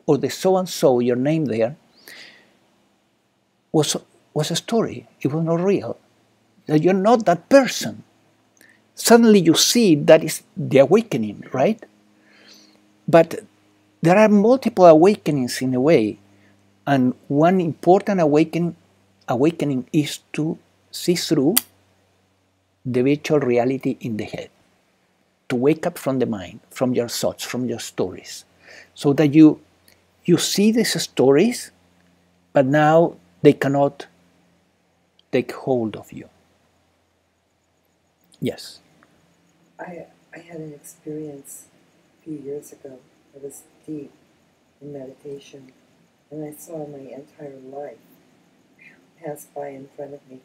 or the so-and-so, your name there, was a story. It was not real. That you're not that person. Suddenly you see that is the awakening, right? But there are multiple awakenings in a way, and one important awakening is to see through the virtual reality in the head, to wake up from the mind, from your thoughts, from your stories, so that you see these stories, but now they cannot take hold of you. Yes. I had an experience a few years ago. I was deep in meditation, and I saw my entire life pass by in front of me.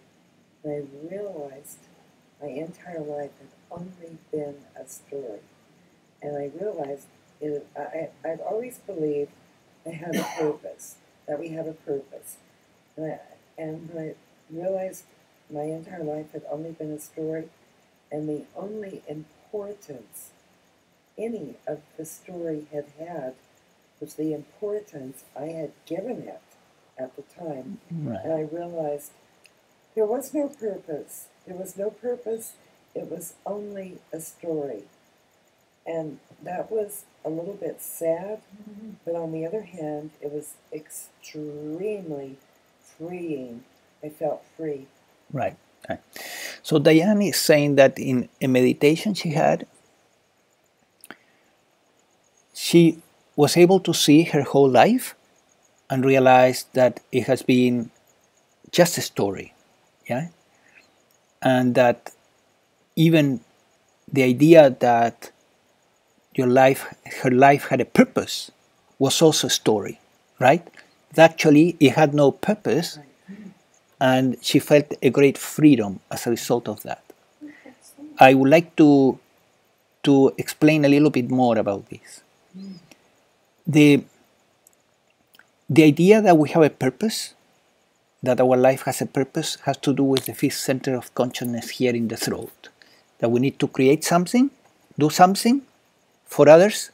And I realized my entire life had only been a story. And I realized I've always believed I have a purpose, that we have a purpose. And when I realized my entire life had only been a story, and the only importance any of the story had was the importance I had given it at the time. Right. And I realized there was no purpose. There was no purpose. It was only a story. And that was a little bit sad, but on the other hand, it was extremely freeing. I felt free. Right. Right. So Diane is saying that in a meditation she had, she was able to see her whole life and realized that it has been just a story, yeah, and that even the idea that her life had a purpose was also a story, right? Actually, it had no purpose, and she felt a great freedom as a result of that. I would like to explain a little bit more about this. The idea that we have a purpose, that our life has a purpose, has to do with the fifth center of consciousness here in the throat. That we need to create something, do something for others,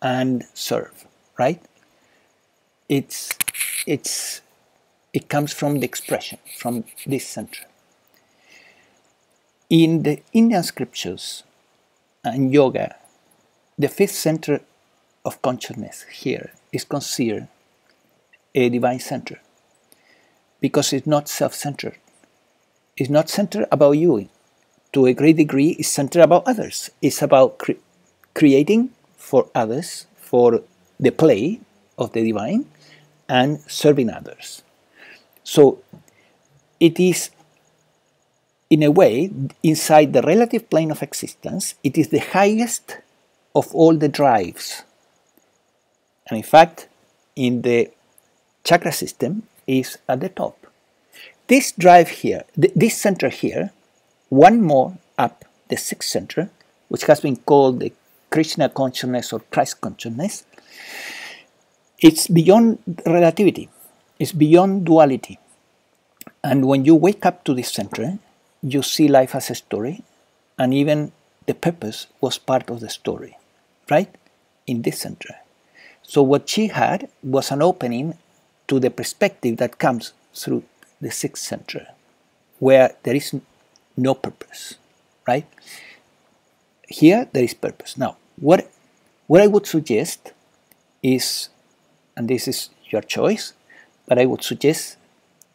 and serve, right? It comes from the expression, from this center. In the Indian scriptures and yoga, the fifth center of consciousness here is considered a divine center because it's not self-centered. It's not centered about you. To a great degree, it's centered about others. It's about creating for others, for the play of the divine, and serving others. So it is, in a way, inside the relative plane of existence, it is the highest of all the drives. And in fact, in the chakra system, is at the top. This drive here, this center here, one more up, the sixth center, which has been called the Krishna consciousness or Christ consciousness, it's beyond relativity, it's beyond duality. And when you wake up to this center, you see life as a story, and even the purpose was part of the story, right? In this center. So what she had was an opening to the perspective that comes through the sixth center, where there is no purpose, right? Here there is purpose. Now, what I would suggest is, and this is your choice, but I would suggest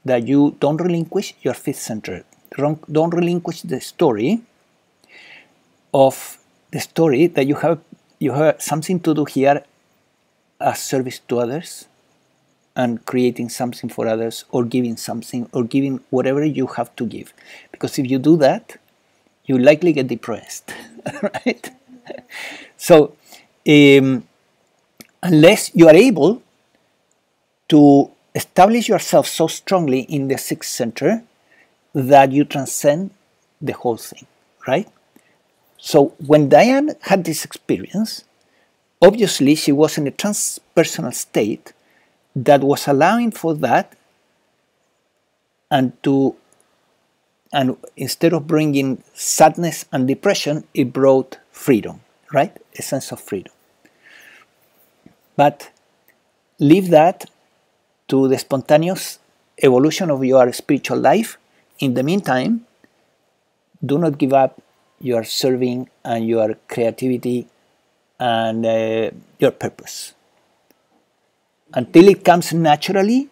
that you don't relinquish your fifth center. Don't relinquish the story that you have something to do here as service to others and creating something for others, or giving something, or giving whatever you have to give. Because if you do that, you likely get depressed, right? So, unless you are able to establish yourself so strongly in the sixth center that you transcend the whole thing, right? So when Diane had this experience, obviously she was in a transpersonal state that was allowing for that, and instead of bringing sadness and depression, it brought freedom, right? A sense of freedom. But leave that to the spontaneous evolution of your spiritual life. In the meantime, do not give up your serving and your creativity and your purpose until it comes naturally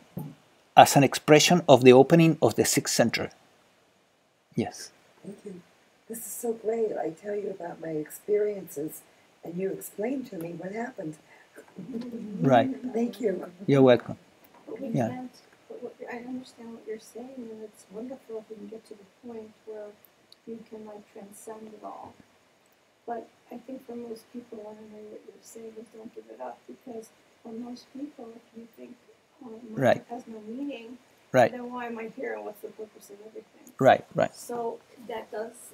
as an expression of the opening of the sixth center. Yes. Thank you. This is so great. I tell you about my experiences, and you explain to me what happened. Right. Thank you. You're welcome. But we Yeah. can't, I understand what you're saying, and it's wonderful if we can get to the point where you can like transcend it all. But I think for most people, what you're saying is don't give it up, because for most people, if you think my Right. life has no meaning, Right. then why am I here and what's the purpose of everything? Right. Right. So that does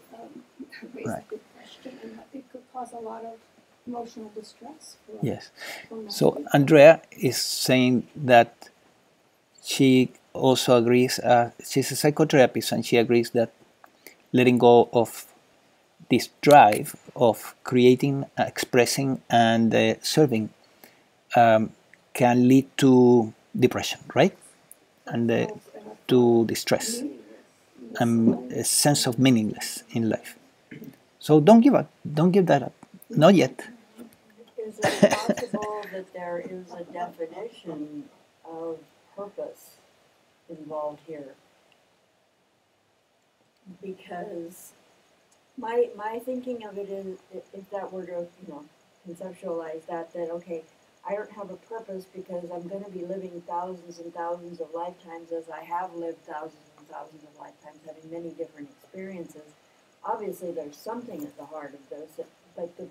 raise Right. a good question, and it could cause a lot of emotional distress for Yes. for many So people. Andrea is saying that she also agrees, she's a psychotherapist, and she agrees that letting go of this drive of creating, expressing, and serving can lead to depression, right? And to distress and a sense of meaningless in life. So don't give up. Don't give that up. Not yet. Is it possible that there is a definition of purpose involved here? Because my thinking of it is, if that were to, conceptualize that okay, I don't have a purpose because I'm going to be living thousands and thousands of lifetimes, as I have lived thousands and thousands of lifetimes, having many different experiences. Obviously, there's something at the heart of this, but the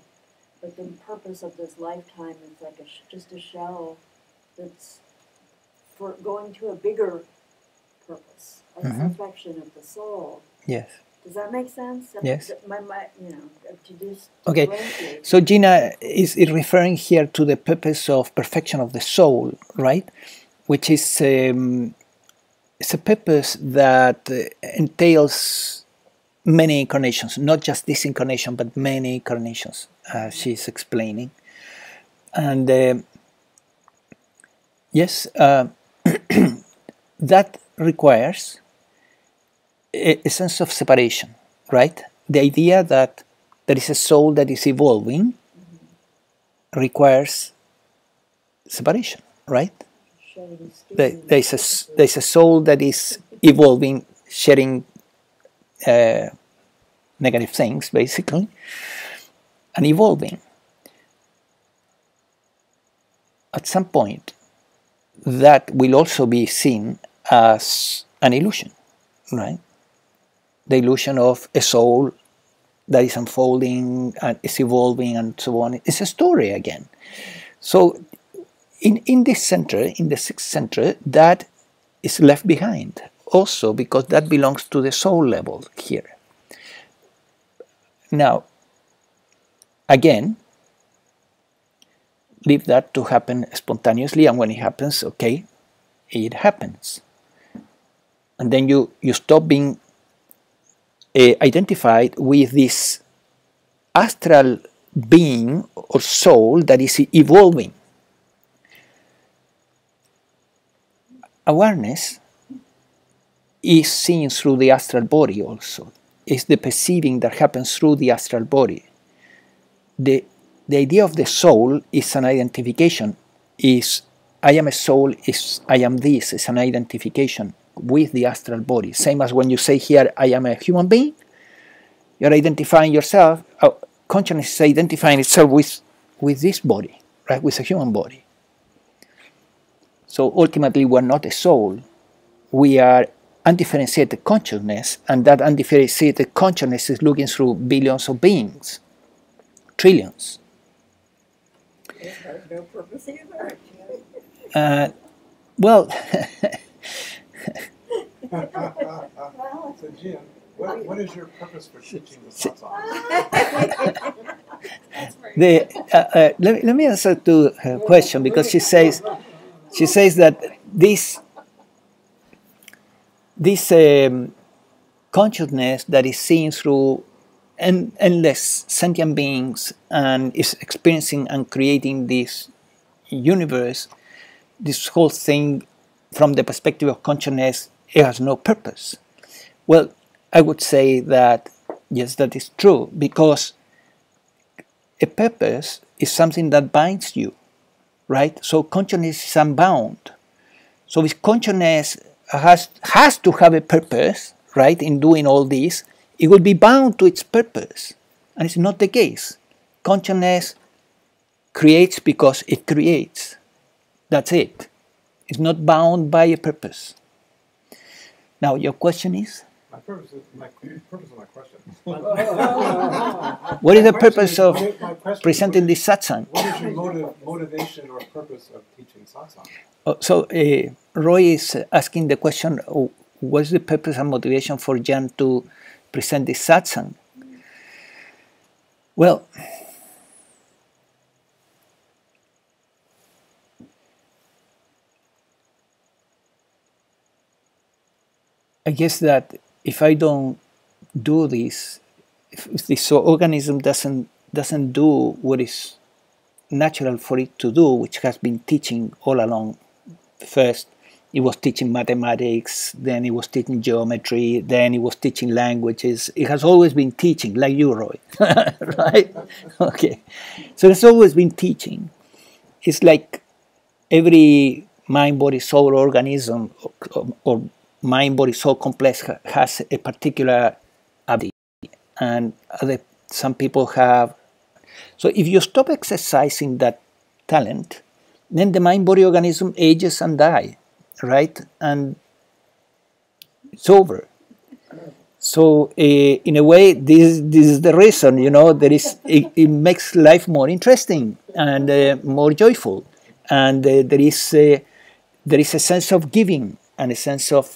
purpose of this lifetime is like just a shell that's for going to a bigger purpose, a perfection of the soul. Yes. Does that make sense? Yes. To just Okay. differentiate. So Gina is referring here to the purpose of perfection of the soul, right? Which is it's a purpose that entails many incarnations, not just this incarnation, but many incarnations, as she's explaining. And yes, that requires a sense of separation, right? The idea that there is a soul that is evolving requires separation, right? There's a soul that is evolving, sharing negative things, basically, and evolving. At some point, that will also be seen as an illusion, right? The illusion of a soul that is unfolding and is evolving and so on. It's a story again. So in this center, in the sixth center, that is left behind also, because that belongs to the soul level here. Now, again, leave that to happen spontaneously, and when it happens, okay, it happens. And then you stop being identified with this astral being or soul that is evolving. Awareness is seen through the astral body also. It's the perceiving that happens through the astral body. The idea of the soul is an identification. Is I am a soul, is I am this, is an identification with the astral body. Same as when you say here, I am a human being, you're identifying yourself, consciousness is identifying itself with this body, right, with a human body. So ultimately we're not a soul, we are undifferentiated consciousness, and that undifferentiated consciousness is looking through billions of beings, trillions. It has no purpose either. Well, So Jim, what is your purpose for teaching the satsang? let me answer to her question, because she says that this consciousness that is seen through endless sentient beings and is experiencing and creating this universe, this whole thing from the perspective of consciousness, it has no purpose. Well, I would say that yes, that is true, because a purpose is something that binds you, right? So consciousness is unbound. So if consciousness has to have a purpose, right, in doing all this, it will be bound to its purpose. And it's not the case. Consciousness creates because it creates. That's it. It's not bound by a purpose. Now, your question is? My purpose of my question. What is the purpose of My question presenting this satsang? What is your motivation or purpose of teaching satsang? So, Roy is asking the question, what's the purpose and motivation for Jan to present this satsang? Well, I guess that if I don't do this, if this organism doesn't do what is natural for it to do, which has been teaching all along. First, it was teaching mathematics, then it was teaching geometry, then it was teaching languages. It has always been teaching, like you, Roy, right? Okay, so it's always been teaching. It's like every mind, body, soul organism, or mind, body, soul complex has a particular ability, and some people have. So if you stop exercising that talent, then the mind-body organism ages and dies, right? And it's over. So in a way, this is the reason, it makes life more interesting and more joyful, and there is a sense of giving and a sense of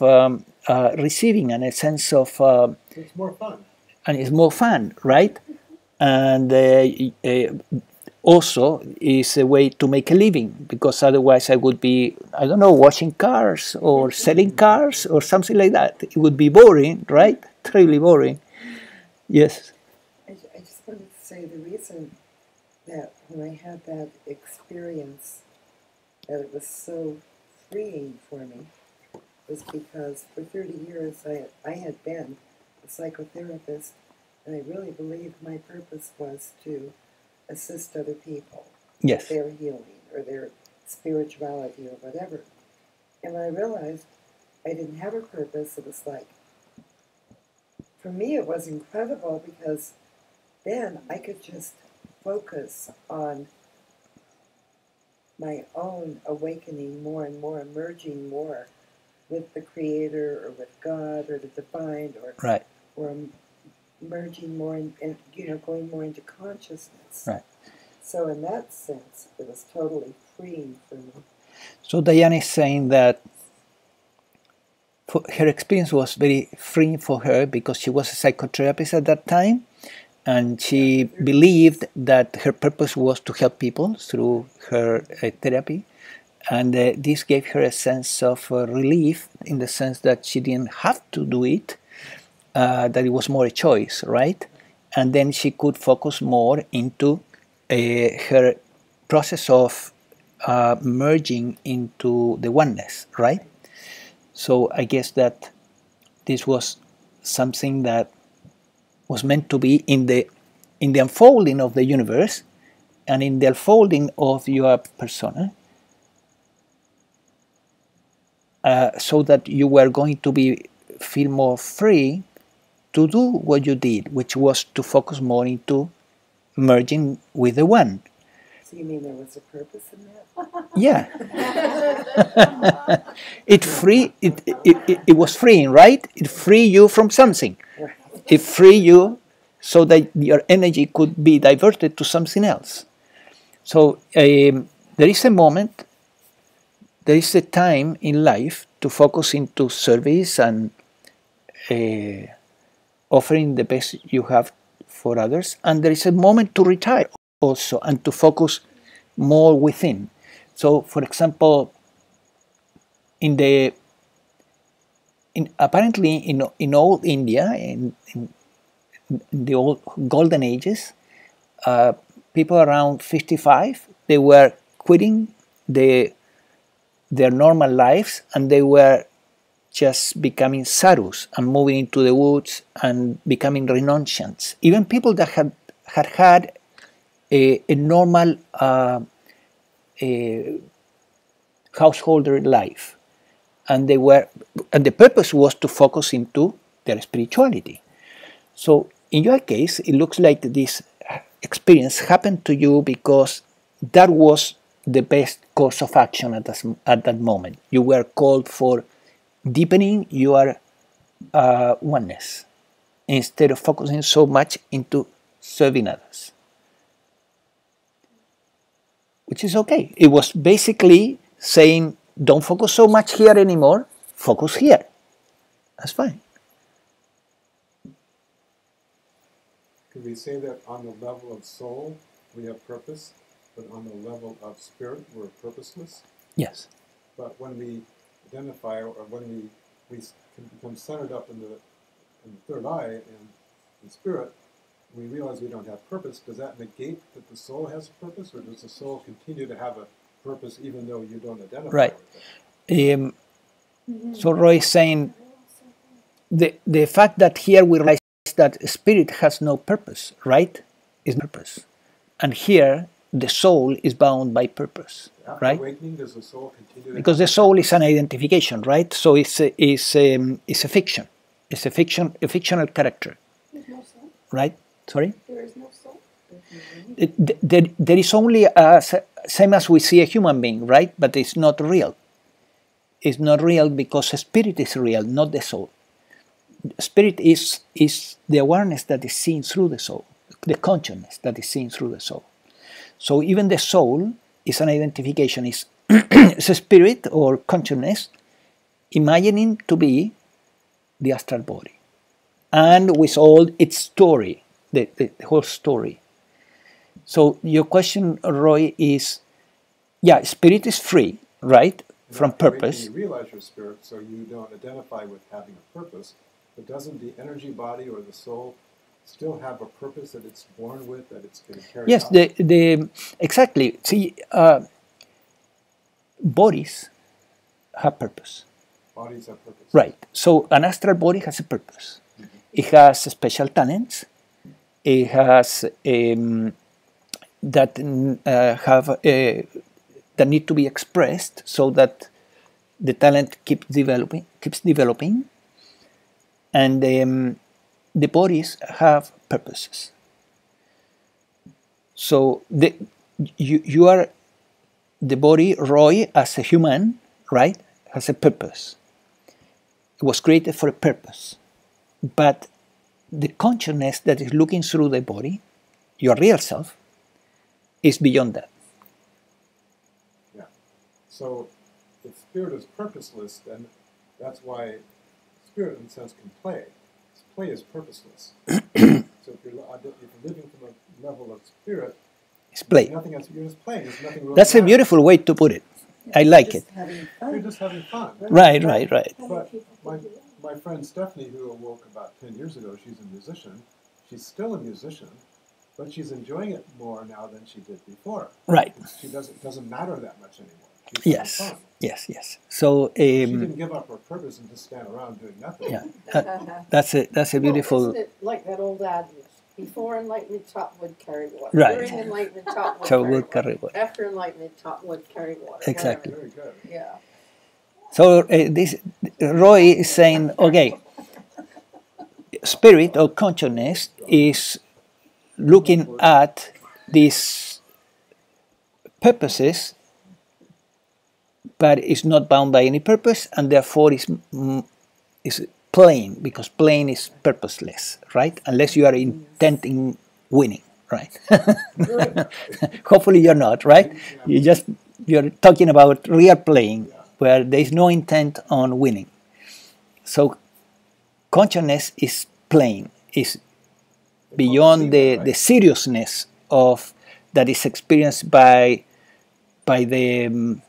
receiving and a sense of It's more fun. and it's more fun, right? And also is a way to make a living, because otherwise I would be, I don't know, washing cars or selling cars or something like that. It would be boring, right? Terribly boring. Yes. I just wanted to say the reason that when I had that experience, that it was so freeing for me, was because for 30 years I had been a psychotherapist, and I really believed my purpose was to assist other people Yes. with their healing or their spirituality or whatever. And when I realized I didn't have a purpose, it was like, for me it was incredible, because then I could just focus on my own awakening more and more, merging more with the Creator or with God or the Divine, Right. or merging more and going more into consciousness. Right. So in that sense, it was totally freeing for me. So Diane is saying that her experience was very freeing for her because she was a psychotherapist at that time, and she believed that her purpose was to help people through her therapy, and this gave her a sense of relief, in the sense that she didn't have to do it, that it was more a choice, right? And then she could focus more into her process of merging into the oneness, right? So I guess that this was something that was meant to be in the unfolding of the universe and in the unfolding of your persona, so that you were going to feel more free to do what you did, which was to focus more into merging with the one. So you mean there was a purpose in that? Yeah. It was freeing, right? It free you from something. It free you so that your energy could be diverted to something else. So there is a moment, there is a time in life to focus into service and offering the best you have for others, and there is a moment to retire also and to focus more within. So, for example, apparently in old India, in the old golden ages, people around 55, they were quitting their normal lives, and they were just becoming sadhus and moving into the woods and becoming renunciants. Even people that had a normal householder life, and the purpose was to focus into their spirituality. So in your case, it looks like this experience happened to you because that was the best course of action at that moment. You were called for deepening your oneness instead of focusing so much into serving others, which is okay. It was basically saying, don't focus so much here anymore, focus here. That's fine. Could we say that on the level of soul, we have purpose, but on the level of spirit, we're purposeless? Yes. But when we identify, or when we can become centered up in the third eye and in spirit, we realize we don't have purpose. Does that negate that the soul has a purpose, or does the soul continue to have a purpose even though you don't identify Right. with it? So Roy is saying the fact that here we realize that spirit has no purpose, right, is no purpose. And here the soul is bound by purpose, After right? awakening, does the soul continue to Because the soul is an identification, right? So it's a fiction. It's a fictional character, There's no soul. right? Sorry? There is no soul. There is only same as we see a human being, right? But it's not real. It's not real because spirit is real, not the soul. Spirit is the awareness that is seen through the soul, the consciousness that is seen through the soul. So even the soul is an identification, is a spirit or consciousness imagining to be the astral body, and with all its story, the whole story. So your question, Roy, is, yeah, spirit is free, right, from After awakening, purpose. you realize your spirit, so you don't identify with having a purpose. But doesn't the energy body or the soul still have a purpose that it's born with, that it's going to carry Yes, out? exactly. See, bodies have purpose. Bodies have purpose. Right. So an astral body has a purpose. It has special talents. It has that need to be expressed so that the talent keeps developing, and the bodies have purposes. So you are the body, Roy, as a human, right, has a purpose. It was created for a purpose. But the consciousness that is looking through the body, your real self, is beyond that. Yeah. So if spirit is purposeless, then that's why spirit, in a sense, can play. Play is purposeless. So if you're living from a level of spirit, It's play. nothing else. You're just playing. There's nothing really. That's a beautiful way to put it. I like it. You're just having fun. Right. But my friend Stephanie, who awoke about 10 years ago, she's a musician. She's still a musician, but she's enjoying it more now than she did before. Right. It doesn't matter that much anymore. She's having fun. Yes. So She didn't give up her purpose and just stand around doing nothing. yeah, that's a beautiful. Isn't it like that old adage? Before enlightenment, top wood carried water. Right. During enlightenment, top wood So carried we'll water. carry water. After enlightenment, top wood carried water. Exactly. Very good. Yeah. So this Roy is saying, okay, spirit or consciousness is looking at this purposes, but is not bound by any purpose, and therefore is plain, because plain is purposeless, right? Unless you are intent in winning, right? Hopefully you're not, right? You're talking about real playing, where there is no intent on winning. So consciousness is plain, is beyond the seriousness of that is experienced by the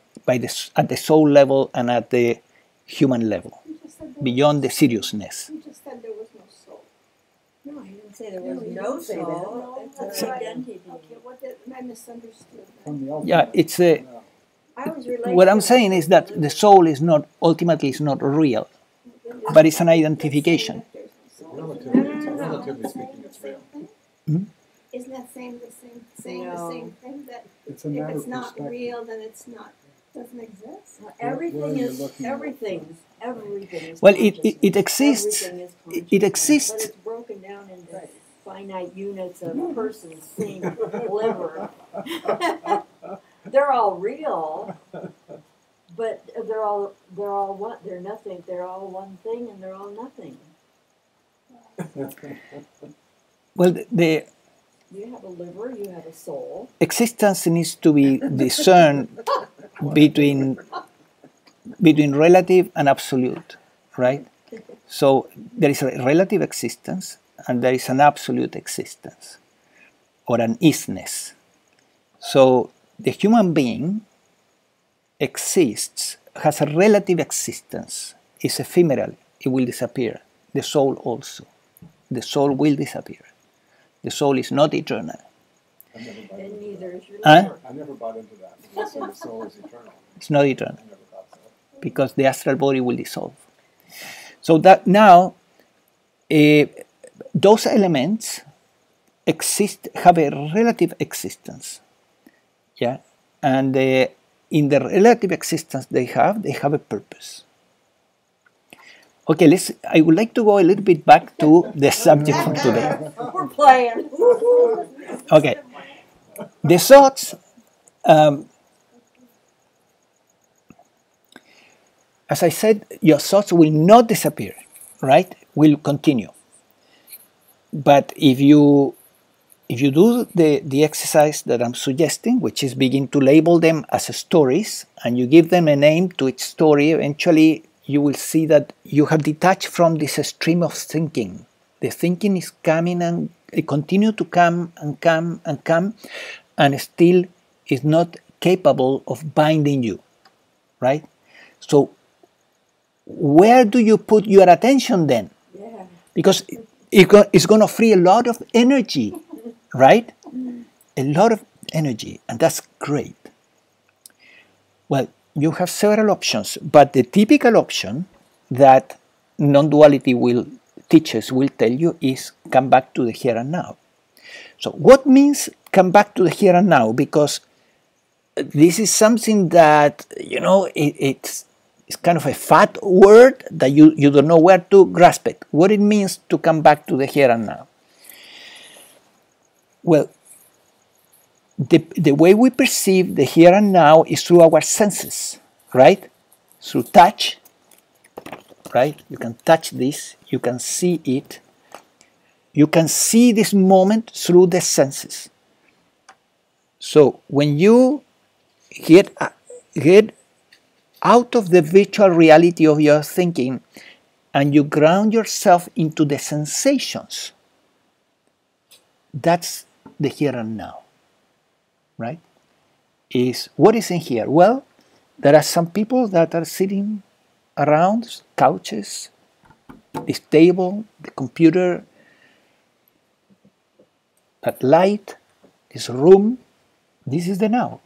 at the soul level and at the human level, beyond the seriousness. You just said there was no soul. No, I didn't say there was no soul. No, It's that's right. identity. Okay, what did I misunderstood? From the Yeah, it's a. I was relating What I'm to saying is that the soul is not ultimately is not real, but it's an identification. Relatively speaking, it's real. Isn't that saying the same thing that It's a if matter it's of not perspective. real, then it's not doesn't exist? everything Where you're is looking at. everything is Well, consciousness. it exists. Everything is It consciousness, exists. but it's broken down into finite units of person, sink, liver. They're all real, but they're all one. They're nothing. They're all one thing, and they're all nothing. Well, the You have a liver. You have a soul. existence needs to be discerned between relative and absolute, right? So there is a relative existence and there is an absolute existence, or an isness. So the human being exists, has a relative existence, is ephemeral, it will disappear. The soul also. The soul will disappear. The soul is not eternal. I never bought And into neither is your Huh? liver. I never bought into that. They say the soul is eternal. It's not eternal, I never thought so. because the astral body will dissolve. So that now those elements have a relative existence, yeah, and in the relative existence they have a purpose. Okay, I would like to go a little bit back to the subject from today. We're playing. Okay, the thoughts. As I said, your thoughts will not disappear, right? Will continue. But if you do the exercise that I'm suggesting, which is begin to label them as stories, and you give them a name to each story, eventually you will see that you have detached from this stream of thinking. The thinking is coming and it continue to come and come and come, and still is not capable of binding you, right? So where do you put your attention then? Yeah. Because it's going to free a lot of energy, right? A lot of energy, and that's great. Well, you have several options, but the typical option that non-duality will tell you is come back to the here and now. So what means come back to the here and now? Because this is something that, it's kind of a fat word that you don't know where to grasp it. What it means to come back to the here and now. Well, the way we perceive the here and now is through our senses, right? Through touch, right? You can touch this, you can see it. You can see this moment through the senses. So when you get out of the virtual reality of your thinking and you ground yourself into the sensations, that's the here and now, right? What is in here? Well, there are some people that are sitting around couches, this table, the computer, that light, this room. This is the now,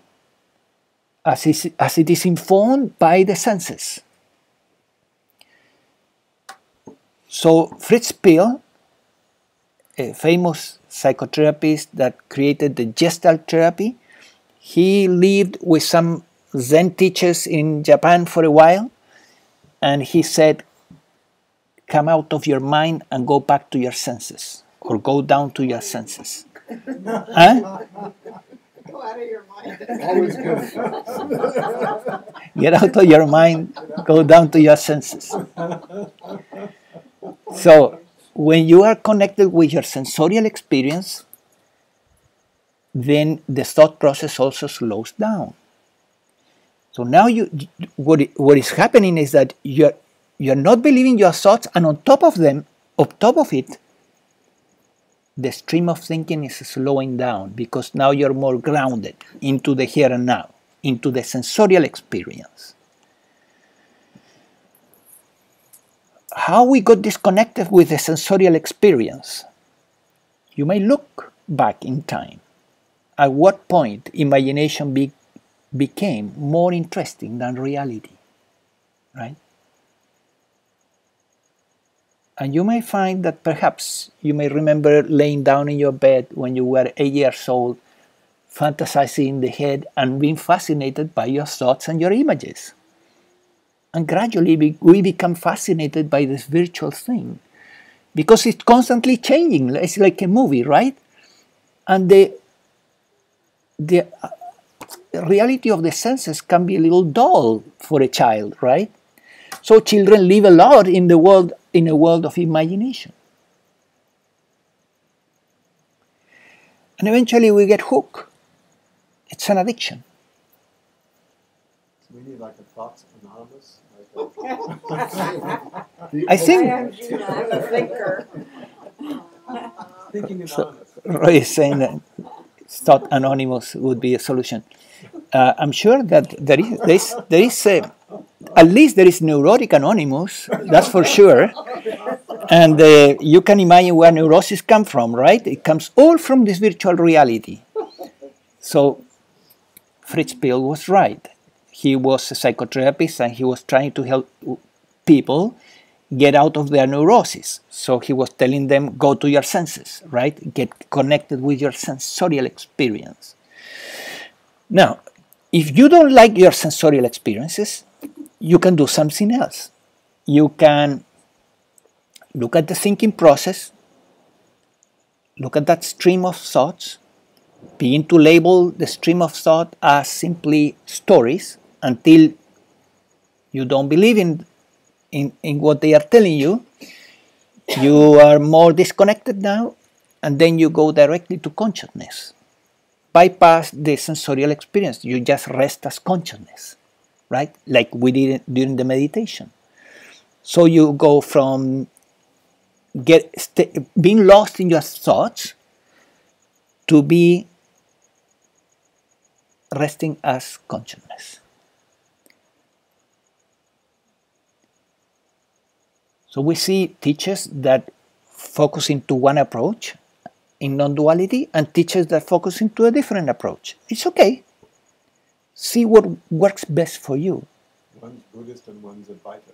as it is informed by the senses. So Fritz Perls, a famous psychotherapist that created the Gestalt therapy, he lived with some Zen teachers in Japan for a while, and he said, come out of your mind and go back to your senses, or go down to your senses. Huh? out of your mind. Always good. Get out of your mind, go down to your senses. So, when you are connected with your sensorial experience, then the thought process also slows down. So now what is happening is that you're not believing your thoughts, and on top of it, the stream of thinking is slowing down because now you're more grounded into the here and now, into the sensorial experience. How we got disconnected with the sensorial experience? You may look back in time. At what point imagination became more interesting than reality, right? And you may find that perhaps you may remember laying down in your bed when you were 8 years old, fantasizing in the head and being fascinated by your thoughts and your images. And gradually we become fascinated by this virtual thing because it's constantly changing. It's like a movie, right? And the reality of the senses can be a little dull for a child, right? So children live a lot in a world of imagination. And eventually we get hooked. It's an addiction. So we need like a thoughts anonymous. I think I'm Gina, I'm a thinker. Thinking anonymous. Roy is saying that thought anonymous would be a solution. I'm sure that there is at least there is neurotic anonymous, that's for sure. And you can imagine where neurosis comes from, right? It comes all from this virtual reality. So Fritz Perls was right. He was a psychotherapist and he was trying to help people get out of their neurosis. So he was telling them, go to your senses, right? Get connected with your sensorial experience. Now, if you don't like your sensorial experiences, you can do something else. You can look at the thinking process, look at that stream of thoughts, begin to label the stream of thought as simply stories until you don't believe in what they are telling you. You are more disconnected now, and then you go directly to consciousness. Bypass the sensorial experience. You just rest as consciousness, right? Like we did during the meditation. So you go from being lost in your thoughts to be resting as consciousness. So we see teachers that focus into one approach in non-duality and teachers that focus into a different approach. It's okay. See what works best for you. One's Buddhist and one's Advaita.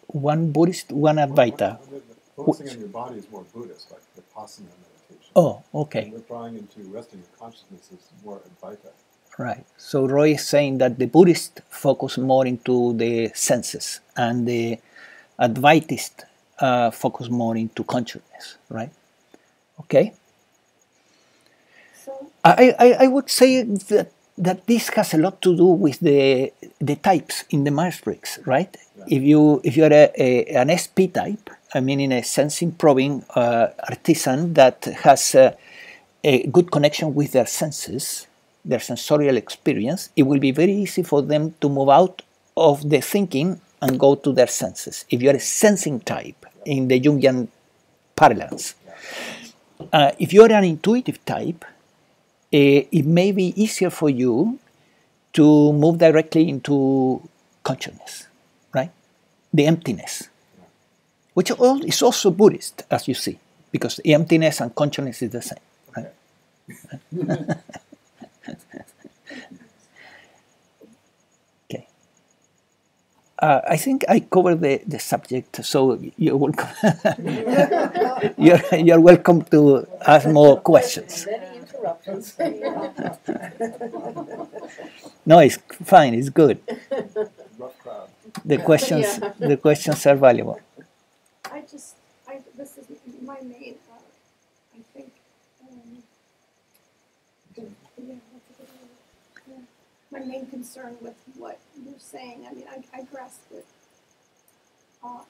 One Buddhist, one Advaita. Focusing on your body is more Buddhist, like Vipassana meditation. Oh, okay. And withdrawing into resting in consciousness is more Advaita. Right. So Roy is saying that the Buddhist focus more into the senses and the Advaitist focus more into consciousness, right? Okay. So, I would say that this has a lot to do with the types in the Myers-Briggs, right? Yeah. If you're an SP type, I mean, in a sensing probing artisan that has a good connection with their senses, their sensorial experience, it will be very easy for them to move out of the thinking and go to their senses. If you're a sensing type in the Jungian parlance, if you're an intuitive type, it may be easier for you to move directly into consciousness, right? The emptiness, which is also Buddhist, as you see, because emptiness and consciousness is the same, right? Okay. I think I covered the subject, so you're welcome. you're welcome to ask more questions. No, it's fine. It's good. Rough crowd. The questions are valuable. This is my main, I think, my main concern with what you're saying. I mean, I grasp it.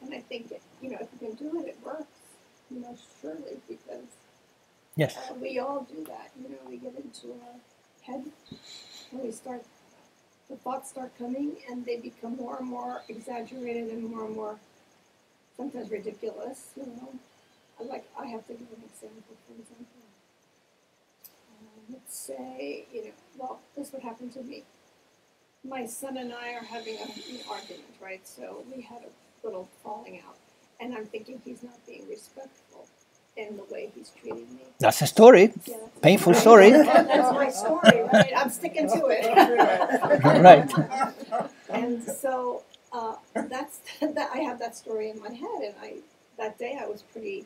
And I think, if you can do it, it works, surely, because Yes. we all do that. We get into our head and the thoughts start coming, and they become more and more exaggerated and more, sometimes ridiculous, I have to give an example, for example. Let's say, this would happen to me. My son and I are having an argument, right? So we had a little falling out, and I'm thinking he's not being respectful in the way he's treating me. That's a story. Yeah, Painful story. That's my story, right? I'm sticking to it. Right. And so that's that. I have that story in my head, and that day I was pretty.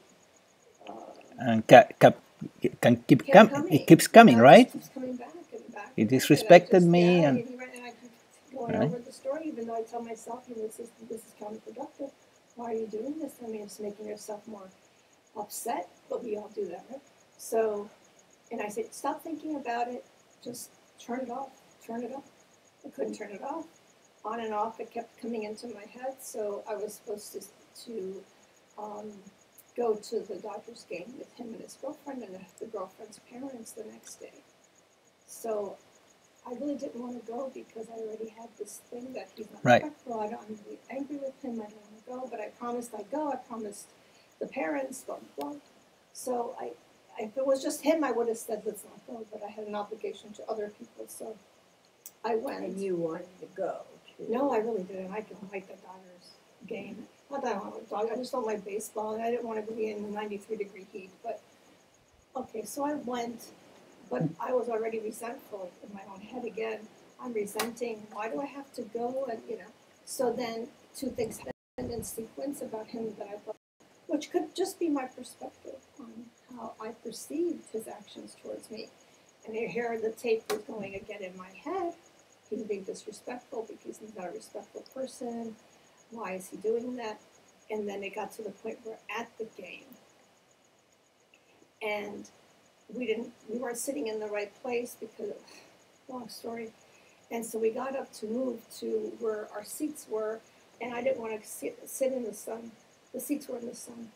And can keep Kept coming. It keeps coming, it right? keeps coming back and back. He and back, disrespected and me, I and I keep going Right. over the story, even though I tell myself, this is counterproductive. Why are you doing this? I mean, it's making yourself more upset, but we all do that, right? So, and I said, stop thinking about it. Just turn it off. Turn it off. I couldn't turn it off. On and off, it kept coming into my head. So I was supposed to go to the Dodgers game with him and his girlfriend and the girlfriend's parents the next day. So I really didn't want to go because I already had this thing that he's not Right. respectful. I'm really angry with him. I don't want to go, but I promised I'd go. I promised the parents, blah, blah, blah. So if it was just him, I would have said, let's not go, but I had an obligation to other people, so I went. And you wanted to go. No, I really didn't. I don't like the Dodgers game. Not that I don't like Dodgers. I just don't like baseball, and I didn't want to be in the 93-degree heat. But okay, so I went, but I was already resentful in my own head again. I'm resenting. Why do I have to go? And so then two things happened in sequence about him that I thought, which could just be my perspective on how I perceived his actions towards me. And here the tape was going again in my head. He's being disrespectful because he's not a respectful person. Why is he doing that? And then it got to the point where at the game, and we weren't sitting in the right place because of, long story. And so we got up to move to where our seats were, and I didn't want to sit in the sun. The seats were in the sun.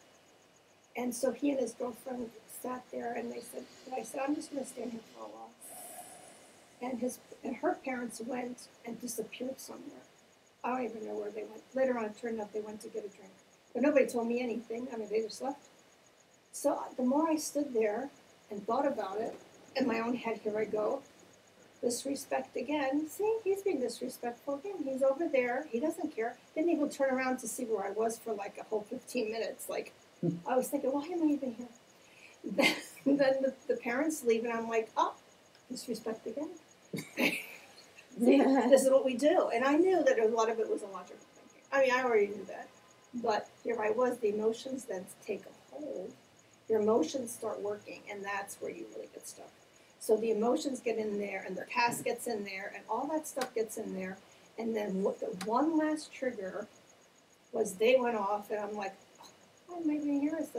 And so he and his girlfriend sat there, and I said, I'm just going to stand here for a while. And her parents went and disappeared somewhere. I don't even know where they went. Later on, it turned out they went to get a drink. But nobody told me anything. I mean, they just left. So the more I stood there and thought about it, in my own head, here I go. Disrespect again. See, he's being disrespectful again. He's over there. He doesn't care. Didn't even turn around to see where I was for like a whole 15 minutes. Like, I was thinking, why am I even here? Then the parents leave, and I'm like, oh, disrespect again. See, this is what we do. And I knew that a lot of it was illogical thinking. I mean, I already knew that. But here I was, the emotions then take a hold. Your emotions start working, and that's where you really get stuck. So the emotions get in there, and the past gets in there, and all that stuff gets in there. And then what the one last trigger was they went off, and I'm like, oh, why am I even here? Is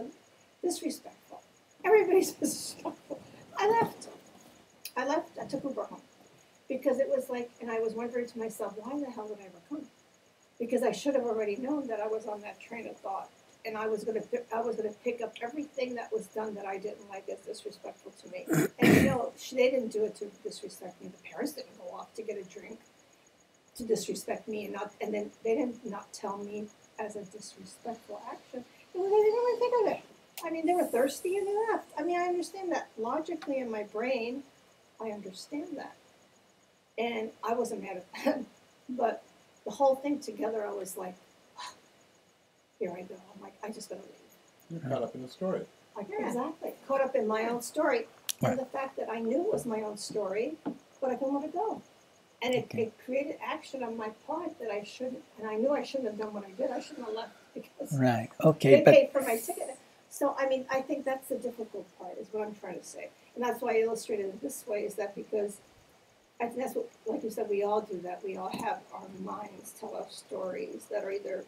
disrespectful. Everybody's disrespectful. I left. I took Uber home. Because it was like, and I was wondering to myself, why the hell would I ever come? Because I should have already known that I was on that train of thought, and I was going to pick up everything that was done that I didn't like as disrespectful to me. And they didn't do it to disrespect me. The parents didn't go off to get a drink to disrespect me, and then they didn't not tell me as a disrespectful action. They didn't really think of it. I mean, they were thirsty and they left. I mean, I understand that logically in my brain. I understand that. And I wasn't mad at them, but the whole thing together, I was like, oh, here I go. I'm like, I just gotta leave. You're caught up in the story. Exactly. Caught up in my own story. And the fact that I knew it was my own story, but I didn't want to go. And it created action on my part that I shouldn't, and I knew I shouldn't have done what I did. I shouldn't have left because they paid for my ticket. So, I mean, I think that's the difficult part is what I'm trying to say. And that's why I illustrated it this way, is that because I think that's what, like you said, we all do that. We all have our minds tell us stories that are either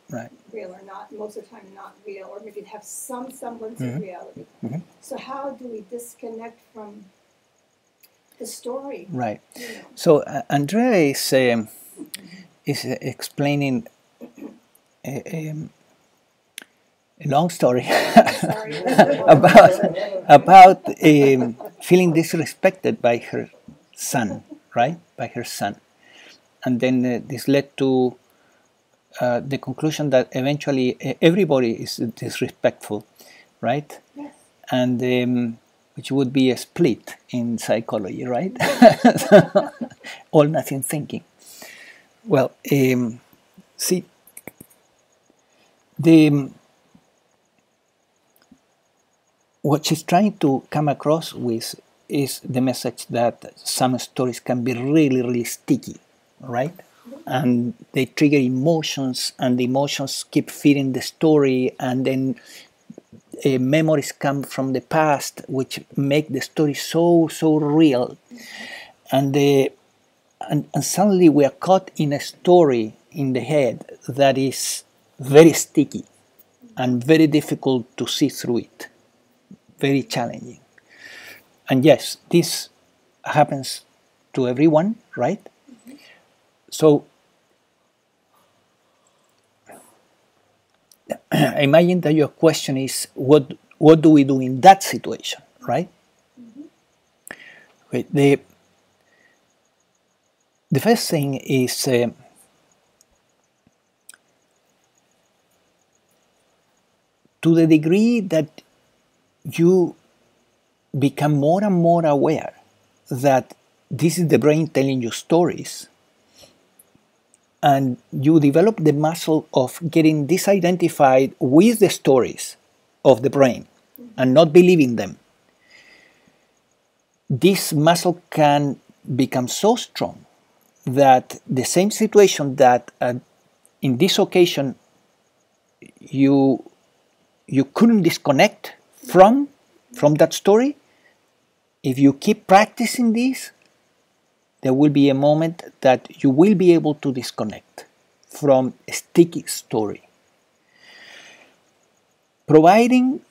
real or not, most of the time not real, or maybe have some semblance of reality. So how do we disconnect from the story. Right. So Andrea is explaining a long story about feeling disrespected by her son, right? By her son, and then this led to the conclusion that eventually everybody is disrespectful, right? Yes. And which would be a split in psychology, right? All nothing thinking. Well, see, what she's trying to come across with is the message that some stories can be really, really sticky, right? And they trigger emotions, and the emotions keep feeding the story, and then memories come from the past, which make the story so real, and suddenly we are caught in a story in the head that is very sticky and very difficult to see through it, very challenging. And yes, this happens to everyone, right? So I imagine that your question is, what do we do in that situation, right? Okay, the first thing is to the degree that you become more and more aware that this is the brain telling you stories, and you develop the muscle of getting disidentified with the stories of the brain and not believing them, this muscle can become so strong that the same situation that in this occasion you couldn't disconnect from that story, if you keep practicing this, there will be a moment that you will be able to disconnect from a sticky story. Providing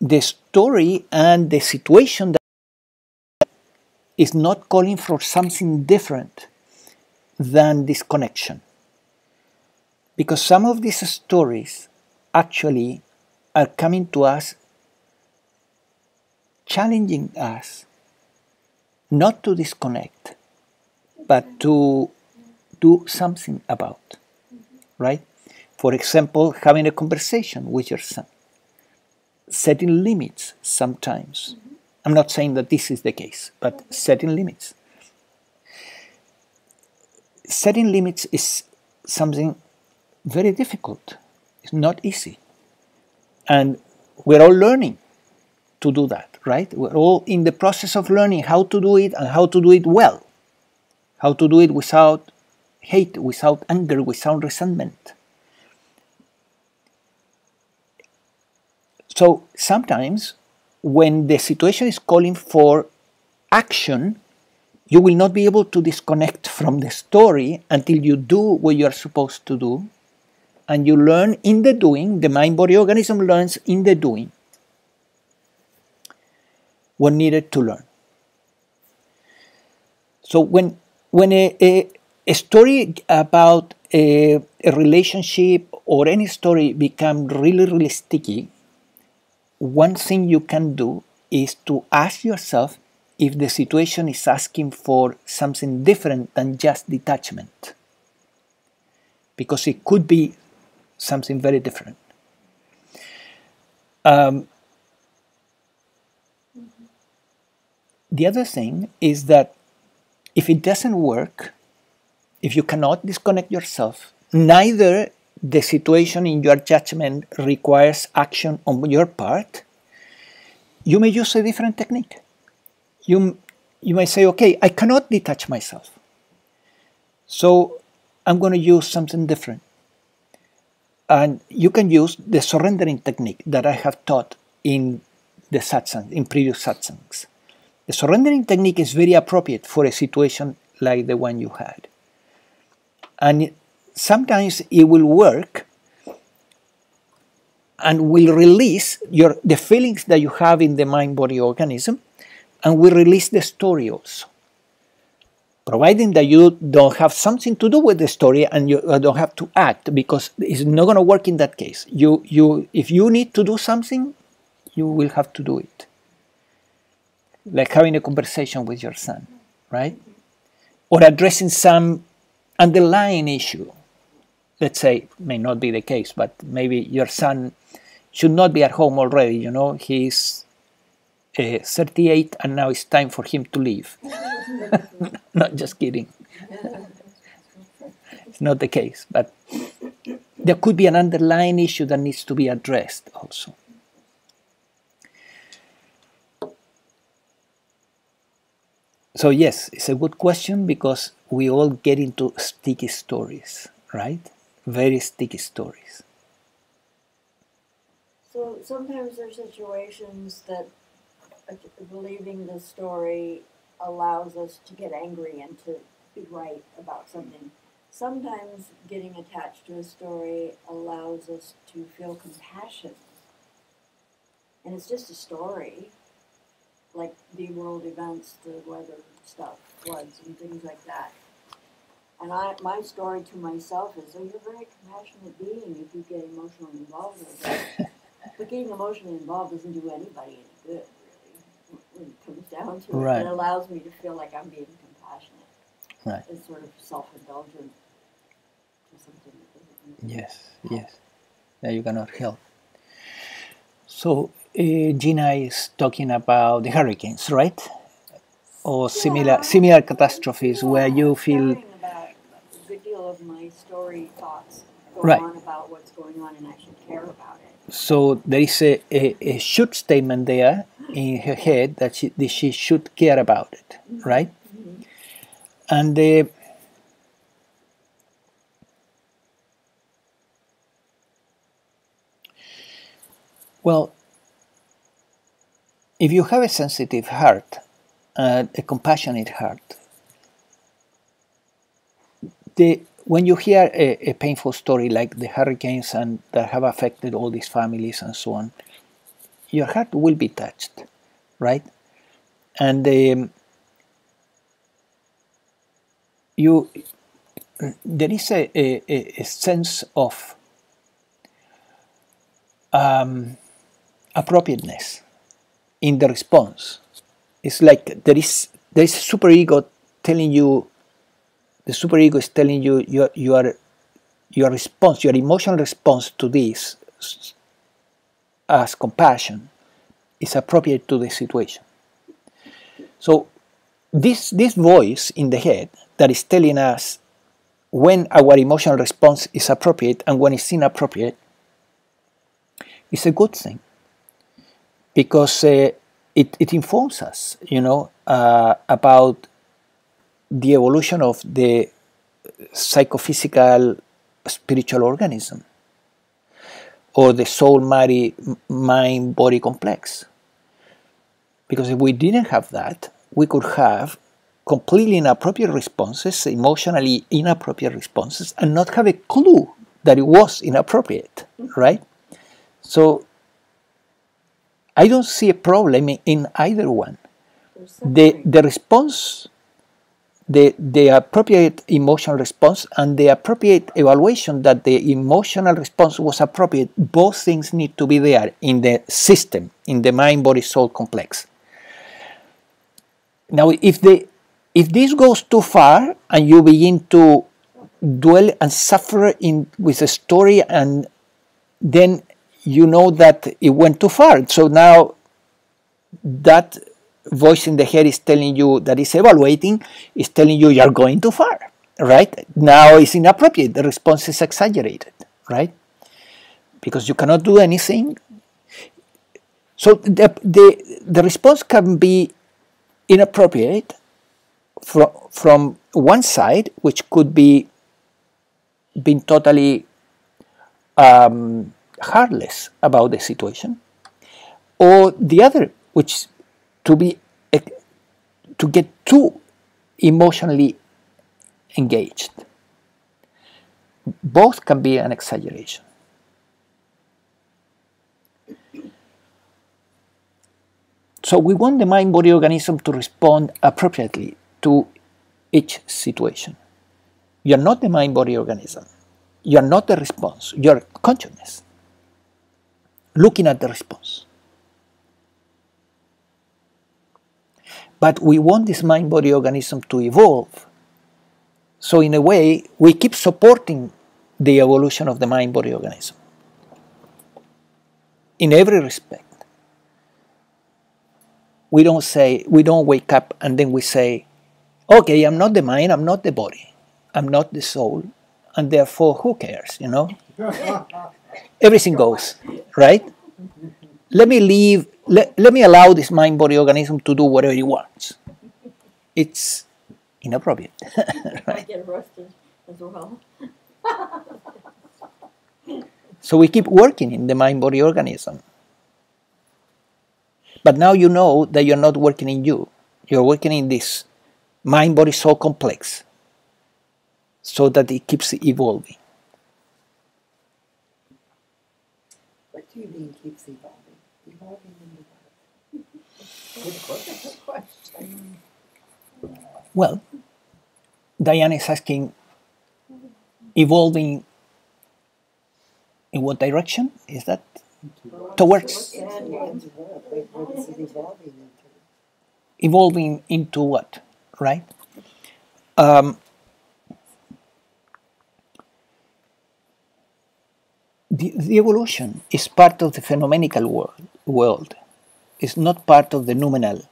the story and the situation that is not calling for something different than disconnection. Because some of these stories actually are coming to us, challenging us not to disconnect, but to do something about, right? For example, having a conversation with your son, setting limits sometimes. I'm not saying that this is the case, but setting limits. Setting limits is something very difficult. It's not easy. And we're all learning to do that, right? We're all in the process of learning how to do it and how to do it well. How to do it without hate, without anger, without resentment. So sometimes when the situation is calling for action, you will not be able to disconnect from the story until you do what you are supposed to do. And you learn in the doing, the mind-body organism learns in the doing what needed to learn. So when a story about a relationship or any story becomes really, really sticky, one thing you can do is to ask yourself if the situation is asking for something different than just detachment. Because it could be something very different. The other thing is that if it doesn't work, if you cannot disconnect yourself, neither the situation in your judgment requires action on your part, you may use a different technique. You may say, okay, I cannot detach myself, so I'm going to use something different. And you can use the surrendering technique that I have taught in the satsang, in previous satsangs. The surrendering technique is very appropriate for a situation like the one you had. And sometimes it will work and will release the feelings that you have in the mind-body organism, and we release the story also. Providing that you don't have something to do with the story and you don't have to act, because it's not going to work in that case. If you need to do something, you will have to do it. Like having a conversation with your son, right? Or addressing some underlying issue. Let's say, may not be the case, but maybe your son should not be at home already, you know, he's 38 and now it's time for him to leave. Not just kidding. It's not the case, but there could be an underlying issue that needs to be addressed also. So yes, it's a good question, because we all get into sticky stories, right? Very sticky stories. So sometimes there's situations that believing the story allows us to get angry and to be right about something. Sometimes getting attached to a story allows us to feel compassion. And it's just a story, like the world events, the weather stuff, floods and things like that. And my story to myself is, oh, you're a very compassionate being if you get emotionally involved with it. But getting emotionally involved doesn't do anybody any good, really, when it comes down to it. Right. It allows me to feel like I'm being compassionate. Right. It's sort of self-indulgent to something that doesn't really Yes. That you cannot help. So Gina is talking about the hurricanes, right? Or similar catastrophes where you feel... About a good deal of my story thoughts go Right. on about what's going on, and I should care about it. So there is a should statement there in her head that she should care about it, right? Mm-hmm. And well, if you have a sensitive heart, a compassionate heart, when you hear a painful story like the hurricanes and that have affected all these families and so on, your heart will be touched, right? And there is a sense of appropriateness in the response. It's like there is a superego telling you, the superego is telling you your response, your emotional response to this as compassion is appropriate to the situation. So this voice in the head that is telling us when our emotional response is appropriate and when it's inappropriate is a good thing, because it informs us, you know, about the evolution of the psychophysical spiritual organism, or the soul mind body complex. Because if we didn't have that, we could have completely inappropriate responses, emotionally inappropriate responses, and not have a clue that it was inappropriate, right? So I don't see a problem in either one. The response, the appropriate emotional response and the appropriate evaluation that the emotional response was appropriate, both things need to be there in the system, in the mind-body-soul complex. Now, if this goes too far and you begin to dwell and suffer with a story, and then you know that it went too far. So now that voice in the head is telling you, that is evaluating, is telling you are going too far, right? Now it's inappropriate. The response is exaggerated, right? Because you cannot do anything. So the response can be inappropriate from one side, which could be being totally heartless about the situation, or the other, which to get too emotionally engaged. Both can be an exaggeration. So we want the mind-body organism to respond appropriately to each situation. You are not the mind-body organism. You are not the response. You are consciousness, looking at the response. But we want this mind-body organism to evolve. So in a way, we keep supporting the evolution of the mind-body organism in every respect. We don't wake up and then we say, okay, I'm not the mind, I'm not the body, I'm not the soul, and therefore who cares, you know? Everything goes, right? Let me allow this mind-body organism to do whatever it wants. It's inappropriate. I get arrested as well. So we keep working in the mind-body organism. But now you know that you're not working in you. You're working in this mind-body soul complex so that it keeps evolving. What do you mean keeps evolving? Evolving into what? Good question. Well, Diane is asking, evolving in what direction? Is that towards? Into what? Like, what is it evolving into? Evolving into what, right? The evolution is part of the phenomenal world. It's not part of the noumenal.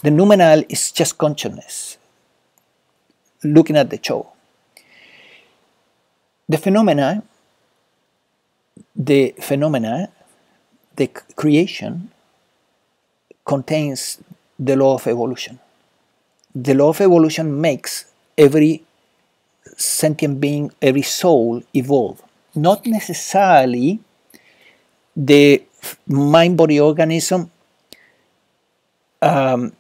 The noumenal is just consciousness, looking at the show. The phenomena, the creation contains the law of evolution. The law of evolution makes every sentient being, every soul evolve. Not necessarily the mind-body organism in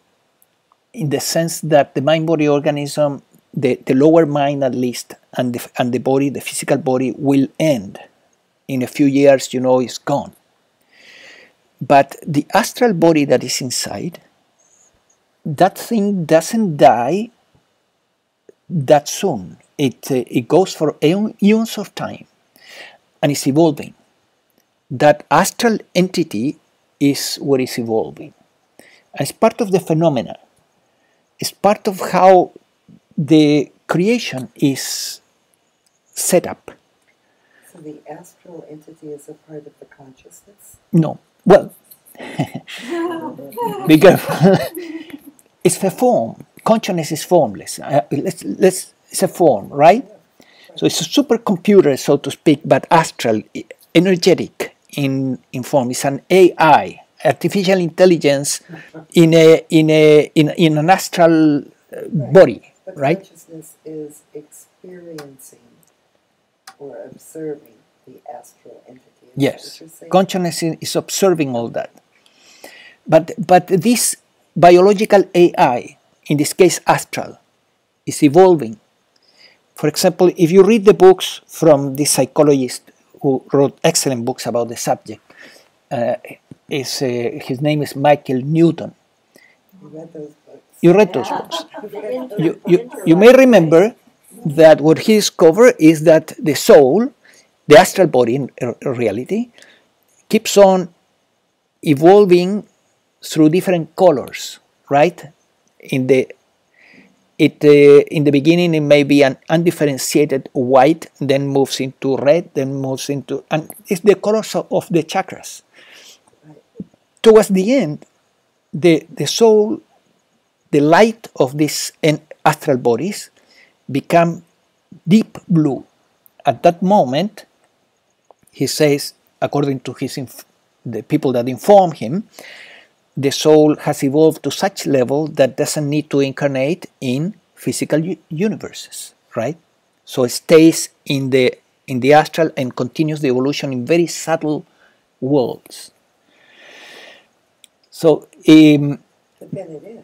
the sense that the mind-body organism, the lower mind at least, and the body, the physical body, will end. In a few years, you know, it's gone. But the astral body that is inside, that thing doesn't die that soon. It goes for eons of time, and it's evolving. That astral entity is what is evolving. And it's part of the phenomena. It's part of how the creation is set up. So the astral entity is a part of the consciousness? No. Well, be careful. It's a form. Consciousness is formless. It's a form, right? So it's a supercomputer, so to speak, but astral, energetic in form. It's an AI, artificial intelligence in an astral body, But right? consciousness is experiencing or observing the astral entity. Is that Yes, what you're saying? consciousness is observing all that. But this biological AI, in this case astral, is evolving. For example, if you read the books from this psychologist who wrote excellent books about the subject, his name is Michael Newton. You read those books. You read those books. You may remember that what he discovered is that the soul, the astral body in reality, keeps on evolving through different colors, right? In the beginning it may be an undifferentiated white, then moves into red, then moves into, and it's the colors of the chakras. Towards the end, the soul, the light of these astral bodies become deep blue. At that moment, he says, according to the people that inform him, the soul has evolved to such level that doesn't need to incarnate in physical universes, right? So it stays in the astral and continues the evolution in very subtle worlds. So, But then it ends.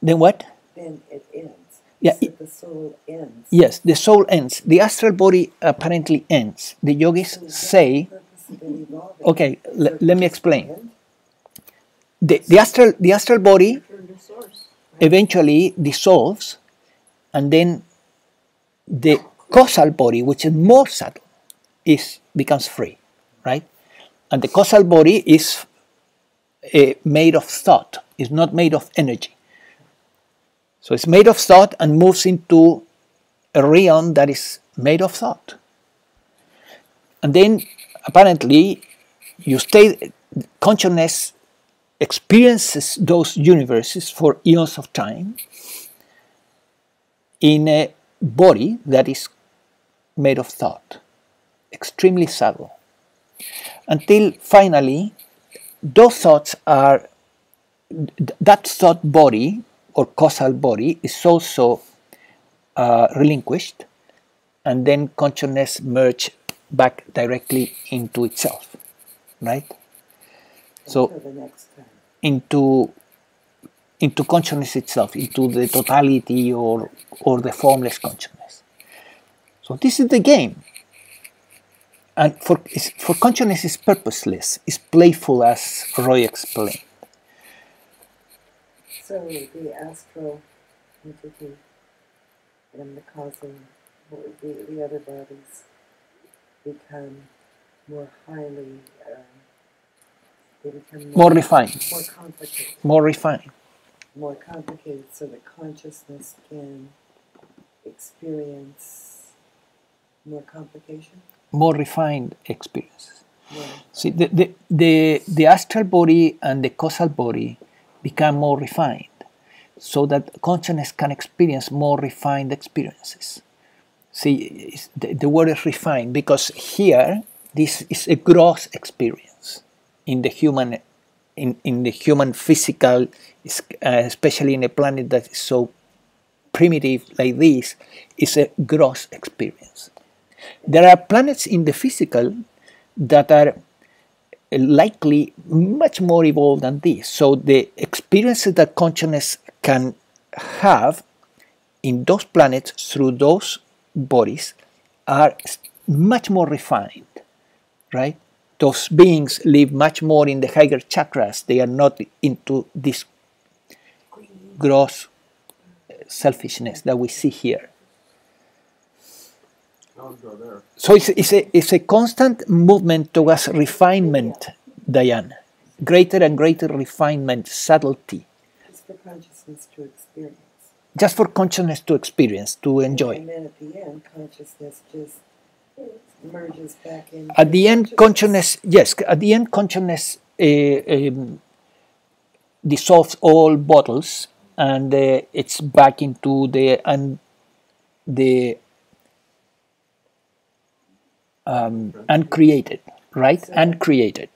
then what? Then it ends. Yeah, So the soul ends. Yes, the soul ends. The astral body apparently ends. The yogis So is that say, the purpose of it evolving? okay, Is there let me just explain. an end? the astral body Return to source. eventually dissolves, and then the causal body, which is more subtle, becomes free, right? And the causal body is made of thought. It's not made of energy. So it's made of thought and moves into a realm that is made of thought. And then apparently consciousness experiences those universes for eons of time in a body that is made of thought, extremely subtle. Until finally, those thoughts are, that thought body or causal body is also relinquished, and then consciousness merge back directly into itself, right? So Until the next time. into consciousness itself, into the totality or the formless consciousness. So this is the game. And for consciousness is purposeless, is playful, as Roy explained. So the astral entity and the causal, the other bodies become more highly, they become More refined. more complicated. More refined. More complicated, so that consciousness can experience more complication. More refined experiences. Yeah. See, the astral body and the causal body become more refined, so that consciousness can experience more refined experiences. See, the word is refined because here this is a gross experience in the human, in the human physical, especially in a planet that is so primitive like this, is a gross experience. There are planets in the physical that are likely much more evolved than this. So the experiences that consciousness can have in those planets through those bodies are much more refined, right? Those beings live much more in the higher chakras. They are not into this gross selfishness that we see here. So it's a constant movement towards refinement, Diane. Greater and greater refinement, subtlety. It's for consciousness to experience. Just for consciousness to experience, to enjoy. And then at the end, consciousness just merges back in. At the end, consciousness, yes, at the end, consciousness dissolves all bottles, and it's back into the uncreated, right? So, uncreated.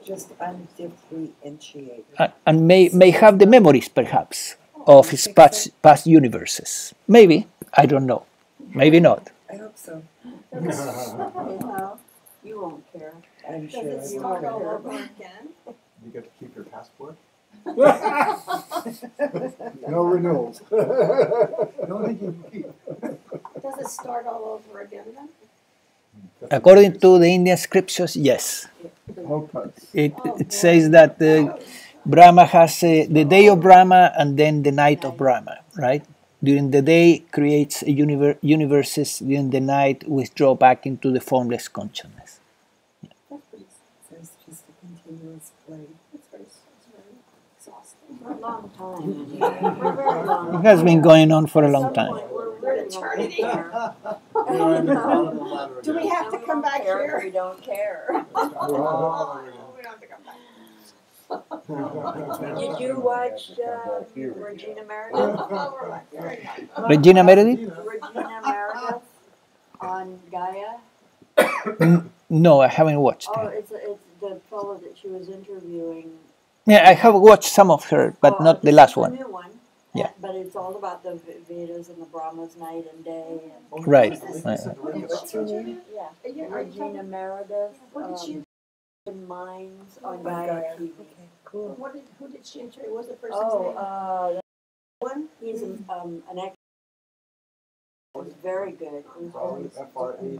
Just undifferentiated. And may have the memories, perhaps, of his past universes. Maybe, I don't know. Maybe not. I hope so. Well, you won't care. I'm Does sure it I start all will. over again? You get to keep your passport. No renewals. The only thing you can keep. Does it start all over again then? According to the Indian scriptures, yes. It says that Brahma has the day of Brahma and then the night of Brahma, right? During the day creates a universes, during the night withdraw back into the formless consciousness. So it's just a continuous play. It's very exhausting. For a long time. For a very long It has been going on for a long At some time. point, we're We're getting eternity. older. Do we have to And we come don't back care if here? We don't care. Oh, we don't have to come back. Did you watch Regina Meredith? Oh, we're back there. Regina Meredith? Regina Meredith on Gaia? No, I haven't watched Oh, her. it's the fellow that she was interviewing. Yeah, I have watched some of her, but not the this last is the one. new one. Yeah. But it's all about the Vedas and the Brahmas night and day. And, Right. What's her name? yeah. Regina Meredith. What did she? Minds on Gaia TV. Okay, cool. Who did she interview? What was the person's Oh, name? that one. He's an actor. It was very good. It was always FRAWLY. maybe I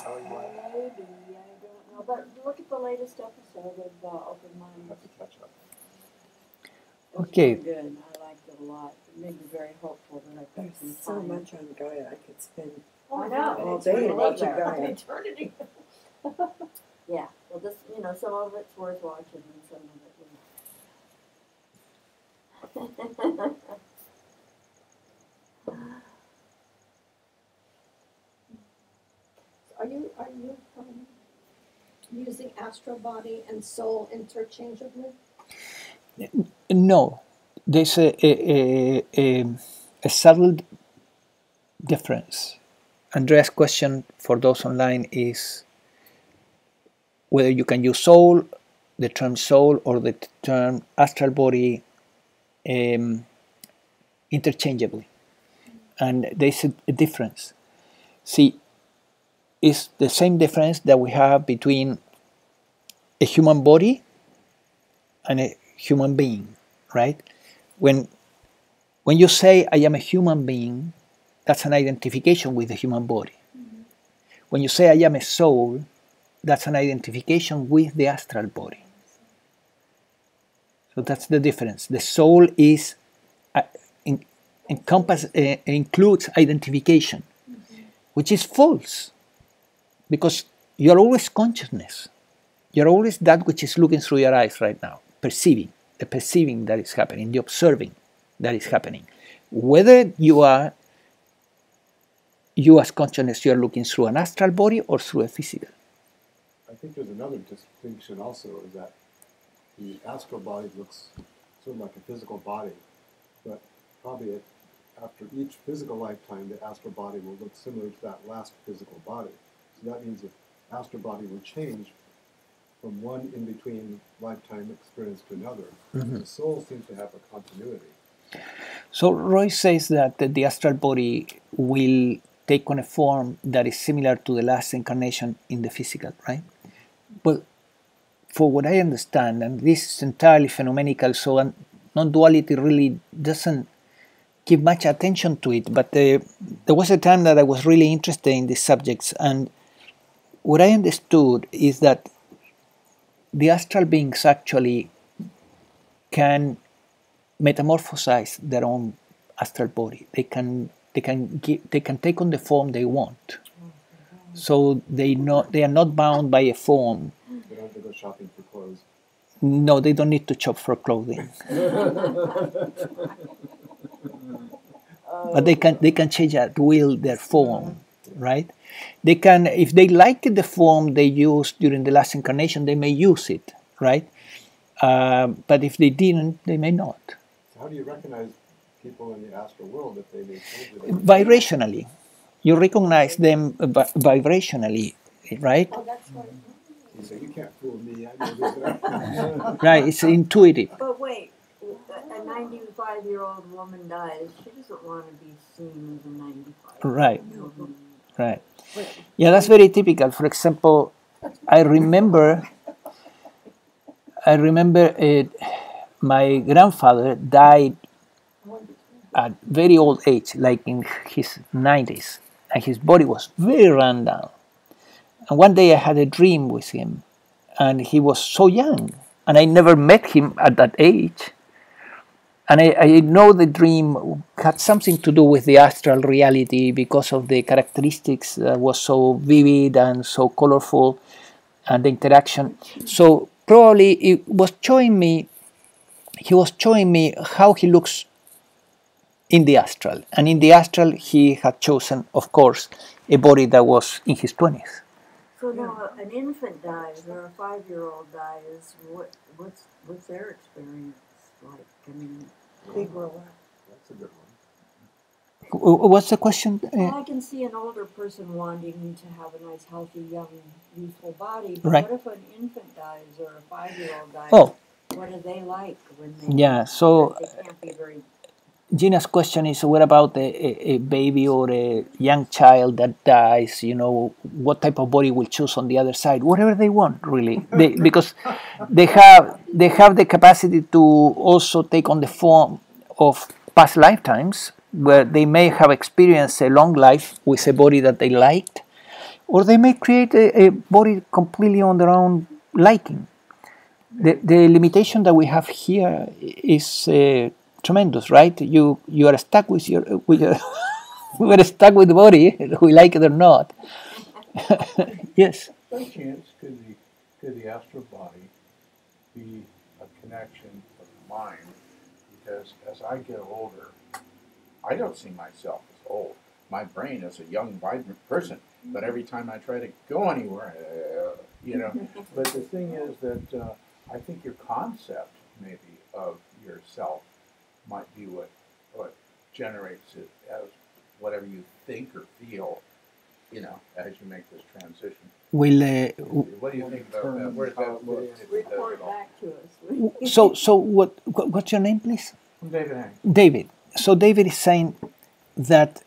don't know, but look at the latest episode of Open Minds. Have to catch up. Okay. Very good. I liked it a lot. It made me very hopeful that I've got There's some so time. much on Gaia. I could spend Oh my I God, know. all it's day really watching an Gaia. eternity. Yeah. Well, this, some of it's worth watching, and some of it. Are you using astral body and soul interchangeably? No, there's a subtle difference. Andrea's question for those online is whether you can use soul, the term soul, or the term astral body interchangeably. And there's a difference. See, it's the same difference that we have between a human body and a human being, right? When you say I am a human being, that's an identification with the human body. Mm-hmm. When you say I am a soul, that's an identification with the astral body. So that's the difference. The soul is includes identification, mm-hmm. which is false, because you're always consciousness. You're always that which is looking through your eyes right now, perceiving that is happening, the observing that is happening. Whether you as consciousness, you are looking through an astral body or through a physical. I think there's another distinction also, is that the astral body looks sort of like a physical body, but probably after each physical lifetime, the astral body will look similar to that last physical body. So that means the astral body will change from one in-between lifetime experience to another. Mm-hmm. The soul seems to have a continuity. So Roy says that the astral body will take on a form that is similar to the last incarnation in the physical, right? Well, for what I understand, and this is entirely phenomenal, so non-duality really doesn't give much attention to it, but there was a time that I was really interested in these subjects, and what I understood is that the astral beings actually can metamorphosize their own astral body. They can take on the form they want. So they are not bound by a form. They don't have to go shopping for clothes. No, they don't need to shop for clothing. But they can change at will their form, right? They can, if they like the form they used during the last incarnation, they may use it, right? But if they didn't, they may not. So how do you recognize people in the astral world if they may change it? Vibrationally. You recognize them vibrationally, right? Oh, that's right. You say, you can't fool me, I know this. Right, it's intuitive. But wait, a 95-year-old woman dies, she doesn't want to be seen as a 95-year-old Right. woman. Right. Yeah, that's very typical. For example, I remember my grandfather died at very old age, like in his 90s, and his body was very run down. And one day I had a dream with him, and he was so young, and I never met him at that age. And I know the dream had something to do with the astral reality because of the characteristics that was so vivid and so colorful, and the interaction. So probably he was showing me how he looks in the astral. And in the astral, he had chosen, of course, a body that was in his 20s. So now an infant dies or a 5-year-old dies, what's their experience like? I mean, They grow up. That's a good one. What's the question? well, I can see an older person wanting to have a nice, healthy, young, youthful body. But Right. what if an infant dies or a 5-year-old dies? Oh. What are they like when they? Yeah, so They can't be very. Gina's question is, what about a baby or a young child that dies? You know, what type of body will choose on the other side? Whatever they want, really, because they have the capacity to also take on the form of past lifetimes, where they may have experienced a long life with a body that they liked, or they may create a body completely on their own liking. the limitation that we have here is tremendous, right? You are stuck with your we are stuck with the body, we like it or not. Yes. By chance, could the astral body be a connection of the mind? Because as I get older, I don't see myself as old. My brain is a young, vibrant person, but every time I try to go anywhere, But the thing is that I think your concept, maybe, of yourself might be what generates it as whatever you think or feel, as you make this transition. What do you think about that? Where does that look? Report back to us. So what's your name, please? I'm David Hanks. David. So David is saying that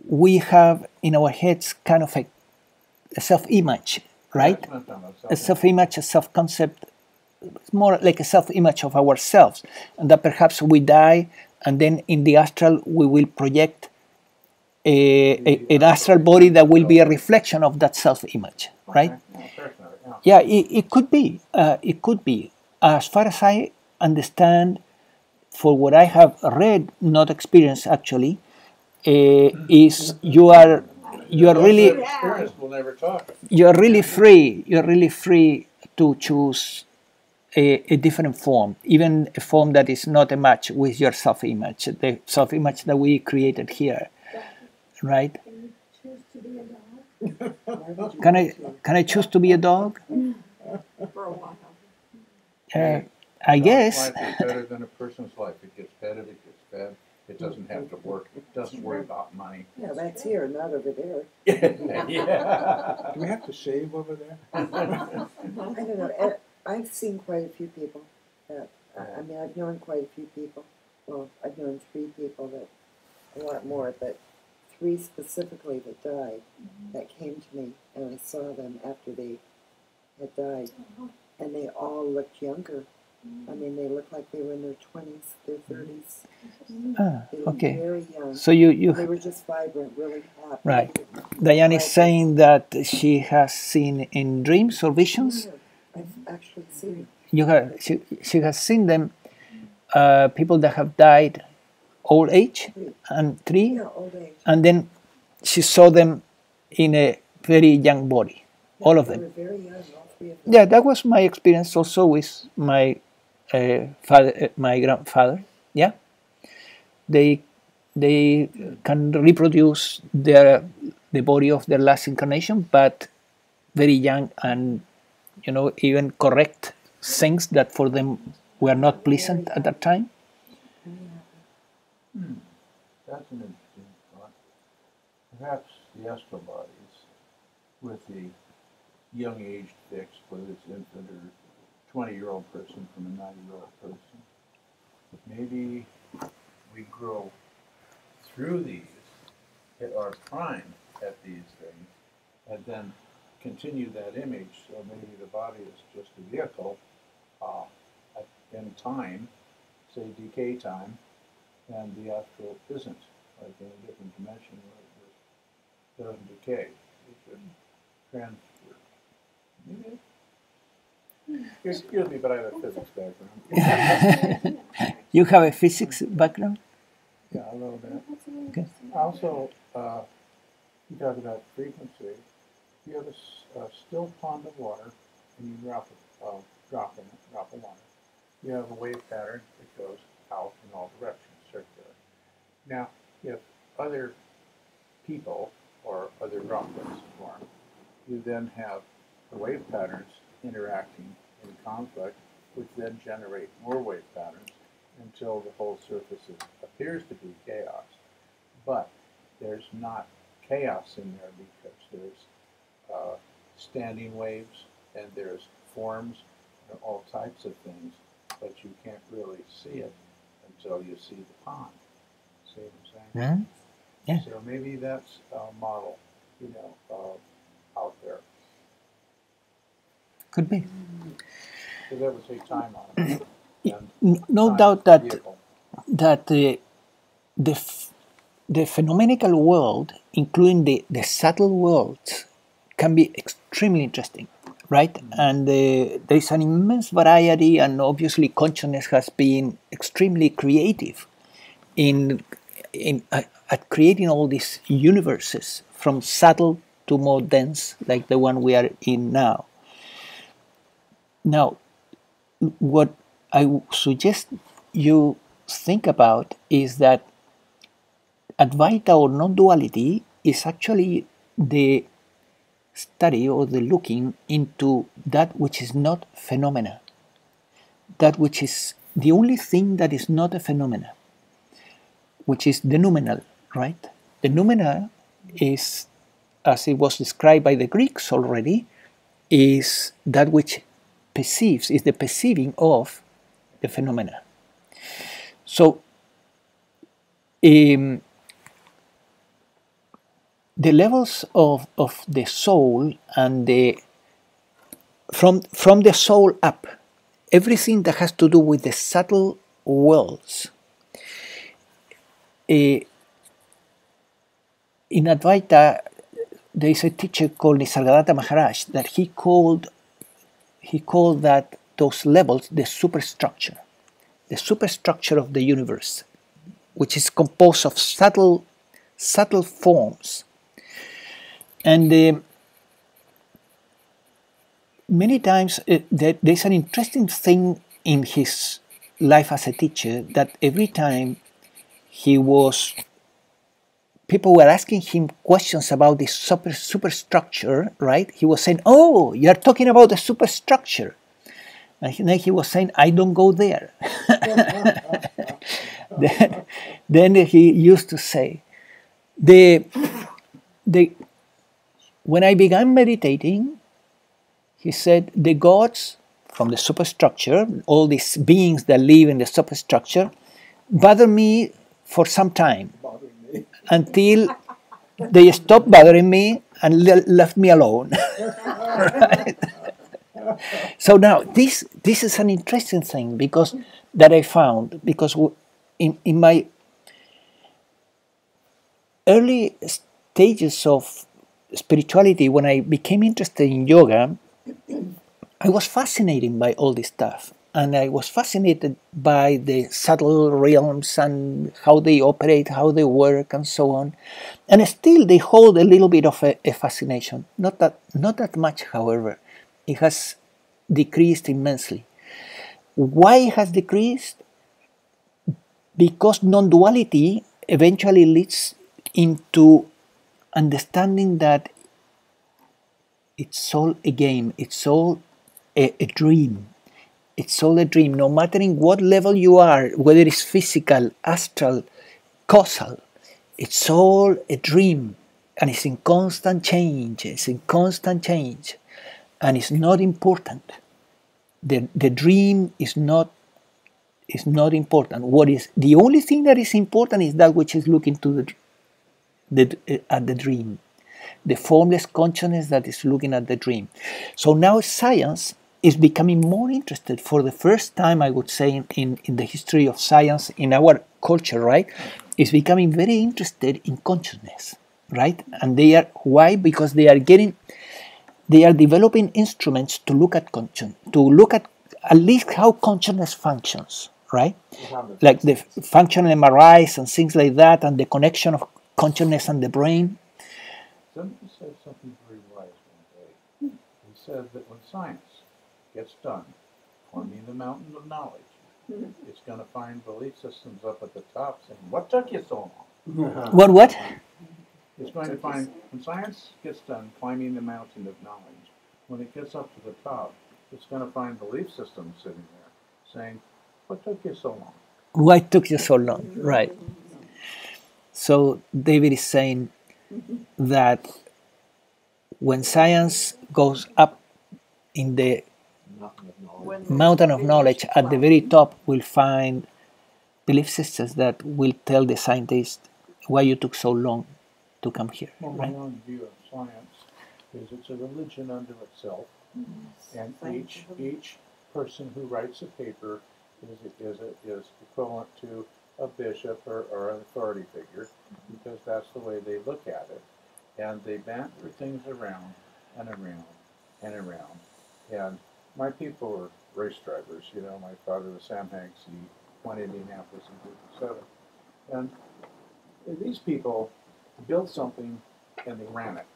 we have in our heads kind of a self-image, right? A self-image, a self-concept. It's more like a self-image of ourselves, and that perhaps we die, and then in the astral we will project an astral body that will be a reflection of that self-image, right? Yeah, it could be. It could be. As far as I understand, for what I have read, not experienced actually, is you are really We'll never talk. you are really free. You are really free to choose a different form, even a form that is not a match with your self-image, the self-image that we created here, right? Can I choose to be a dog? For a while. I guess. Life is better than a person's life. It gets fed, it gets fed. It doesn't have to work. It doesn't worry about money. Yeah, that's here, not over there. Yeah. Do we have to shave over there? I don't know. I've seen quite a few people that, I've known quite a few people. Well, I've known 3 people that, a lot more, but 3 specifically that died, that came to me, and I saw them after they had died, and they all looked younger. They looked like they were in their 20s, their 30s. They looked Okay. very young. So you They were just vibrant, really happy. right. Diane is saying that she has seen in dreams or visions. I've actually seen She has seen them, people that have died old age and 3, yeah, old age. and then she saw them in a very young body, all of They them. were very young, all 3 of them. Yeah, that was my experience also with my father, my grandfather. Yeah, they can reproduce the body of their last incarnation, but very young, and even correct things that for them were not pleasant at that time. That's an interesting thought. Perhaps the astral bodies, with the young age fixed, whether it's infant or 20-year-old person from a 90-year-old person, maybe we grow through these, hit our prime at these things, and then continue that image. So maybe the body is just a vehicle in time, say decay time, and the astral isn't, like in a different dimension where it just doesn't decay. It just transfers. Maybe. Excuse me, but I have a physics background. You have a physics background? Yeah, a little bit. Okay. Also, you talk about frequency. You have a still pond of water, and you drop of water. You have a wave pattern that goes out in all directions, circular. Now, if other people or other droplets form, you then have the wave patterns interacting in conflict, which then generate more wave patterns until the whole surface appears to be chaos. But there's not chaos in there because there's standing waves and there's forms and all types of things, but you can't really see it until you see the pond. See what I'm saying? Mm-hmm. Yeah. So maybe that's a model, out there. Could be. So that would take time on it. No time doubt is that vehicle. the phenomenal world, including the subtle worlds, can be extremely interesting. right? And there is an immense variety, and obviously consciousness has been extremely creative in at creating all these universes from subtle to more dense, like the one we are in now. Now, what I suggest you think about is that Advaita or non-duality is actually the study or the looking into that which is not phenomena, that which is the only thing that is not a phenomena, which is the noumenal, right? The noumena is, as it was described by the Greeks already, is that which perceives, is the perceiving of the phenomena. So, the levels of the soul and the from the soul up, everything that has to do with the subtle worlds. In Advaita, there is a teacher called Nisargadatta Maharaj that he called that those levels the superstructure of the universe, which is composed of subtle forms. And many times there's an interesting thing in his life as a teacher, that every time people were asking him questions about this superstructure, right? He was saying, "Oh, you're talking about the superstructure," and then he was saying, "I don't go there." then he used to say, when I began meditating, he said, the gods from the superstructure, all these beings that live in the superstructure, bother me for some time until they stopped bothering me and left me alone. Right? So now this is an interesting thing that I found, because in my early stages of spirituality, when I became interested in yoga, I was fascinated by all this stuff, and I was fascinated by the subtle realms and how they operate, how they work, and so on. And still, they hold a little bit of a fascination. Not that much, however. It has decreased immensely. Why it has decreased? Because non-duality eventually leads into understanding that it's all a game, it's all a dream. It's all a dream, no matter in what level you are, whether it's physical, astral, causal, it's all a dream. And it's in constant change, and it's not important. The dream is not important. What is the only thing that is important is that which is looking to at the dream, the formless consciousness that is looking at the dream. So now science is becoming more interested, for the first time, I would say, in the history of science in our culture, right? Is becoming very interested in consciousness, right? And why? Because they are developing instruments to look at at least how consciousness functions, right? Like the functional MRIs and things like that, and the connection of consciousness and the brain. Somebody said something very wise one day. He said that when science gets done climbing the mountain of knowledge, it's going to find belief systems up at the top saying, "What took you so long?" What? It's going to find, when science gets done climbing the mountain of knowledge, when it gets up to the top, it's going to find belief systems sitting there saying, "What took you so long?" Why took you so long? Right. So David is saying that when science goes up in the mountain of knowledge, at the very top we'll find belief systems that will tell the scientist why you took so long to come here. Well, Right? my own view of science is it's a religion unto itself, and each person who writes a paper is equivalent to a bishop or an authority figure, because that's the way they look at it, and they banter things around and around and around And my people were race drivers. You know, my father was Sam Hanks. He won Indianapolis in '57. And these people built something and they ran it.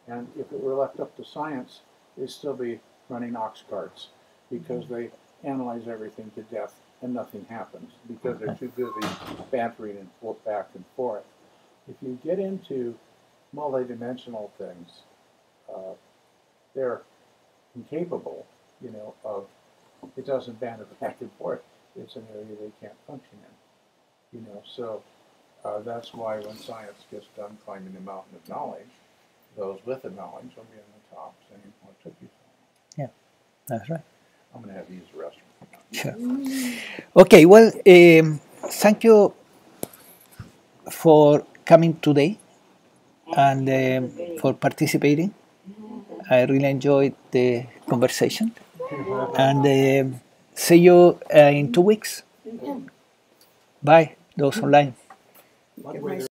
And if it were left up to science, they'd still be running ox carts because they analyze everything to death and nothing happens because they're too busy bantering and back and forth. If you get into multidimensional things, they're incapable, you know, of, it doesn't banter back and forth. It's an area they can't function in, you know. So that's why when science gets done climbing the mountain of knowledge, those with the knowledge will be on the top saying, what took you so long? Yeah, that's right. I'm going to have to use the restroom. Sure. Okay, well, thank you for coming today and for participating. I really enjoyed the conversation. And see you in 2 weeks. Bye, those online.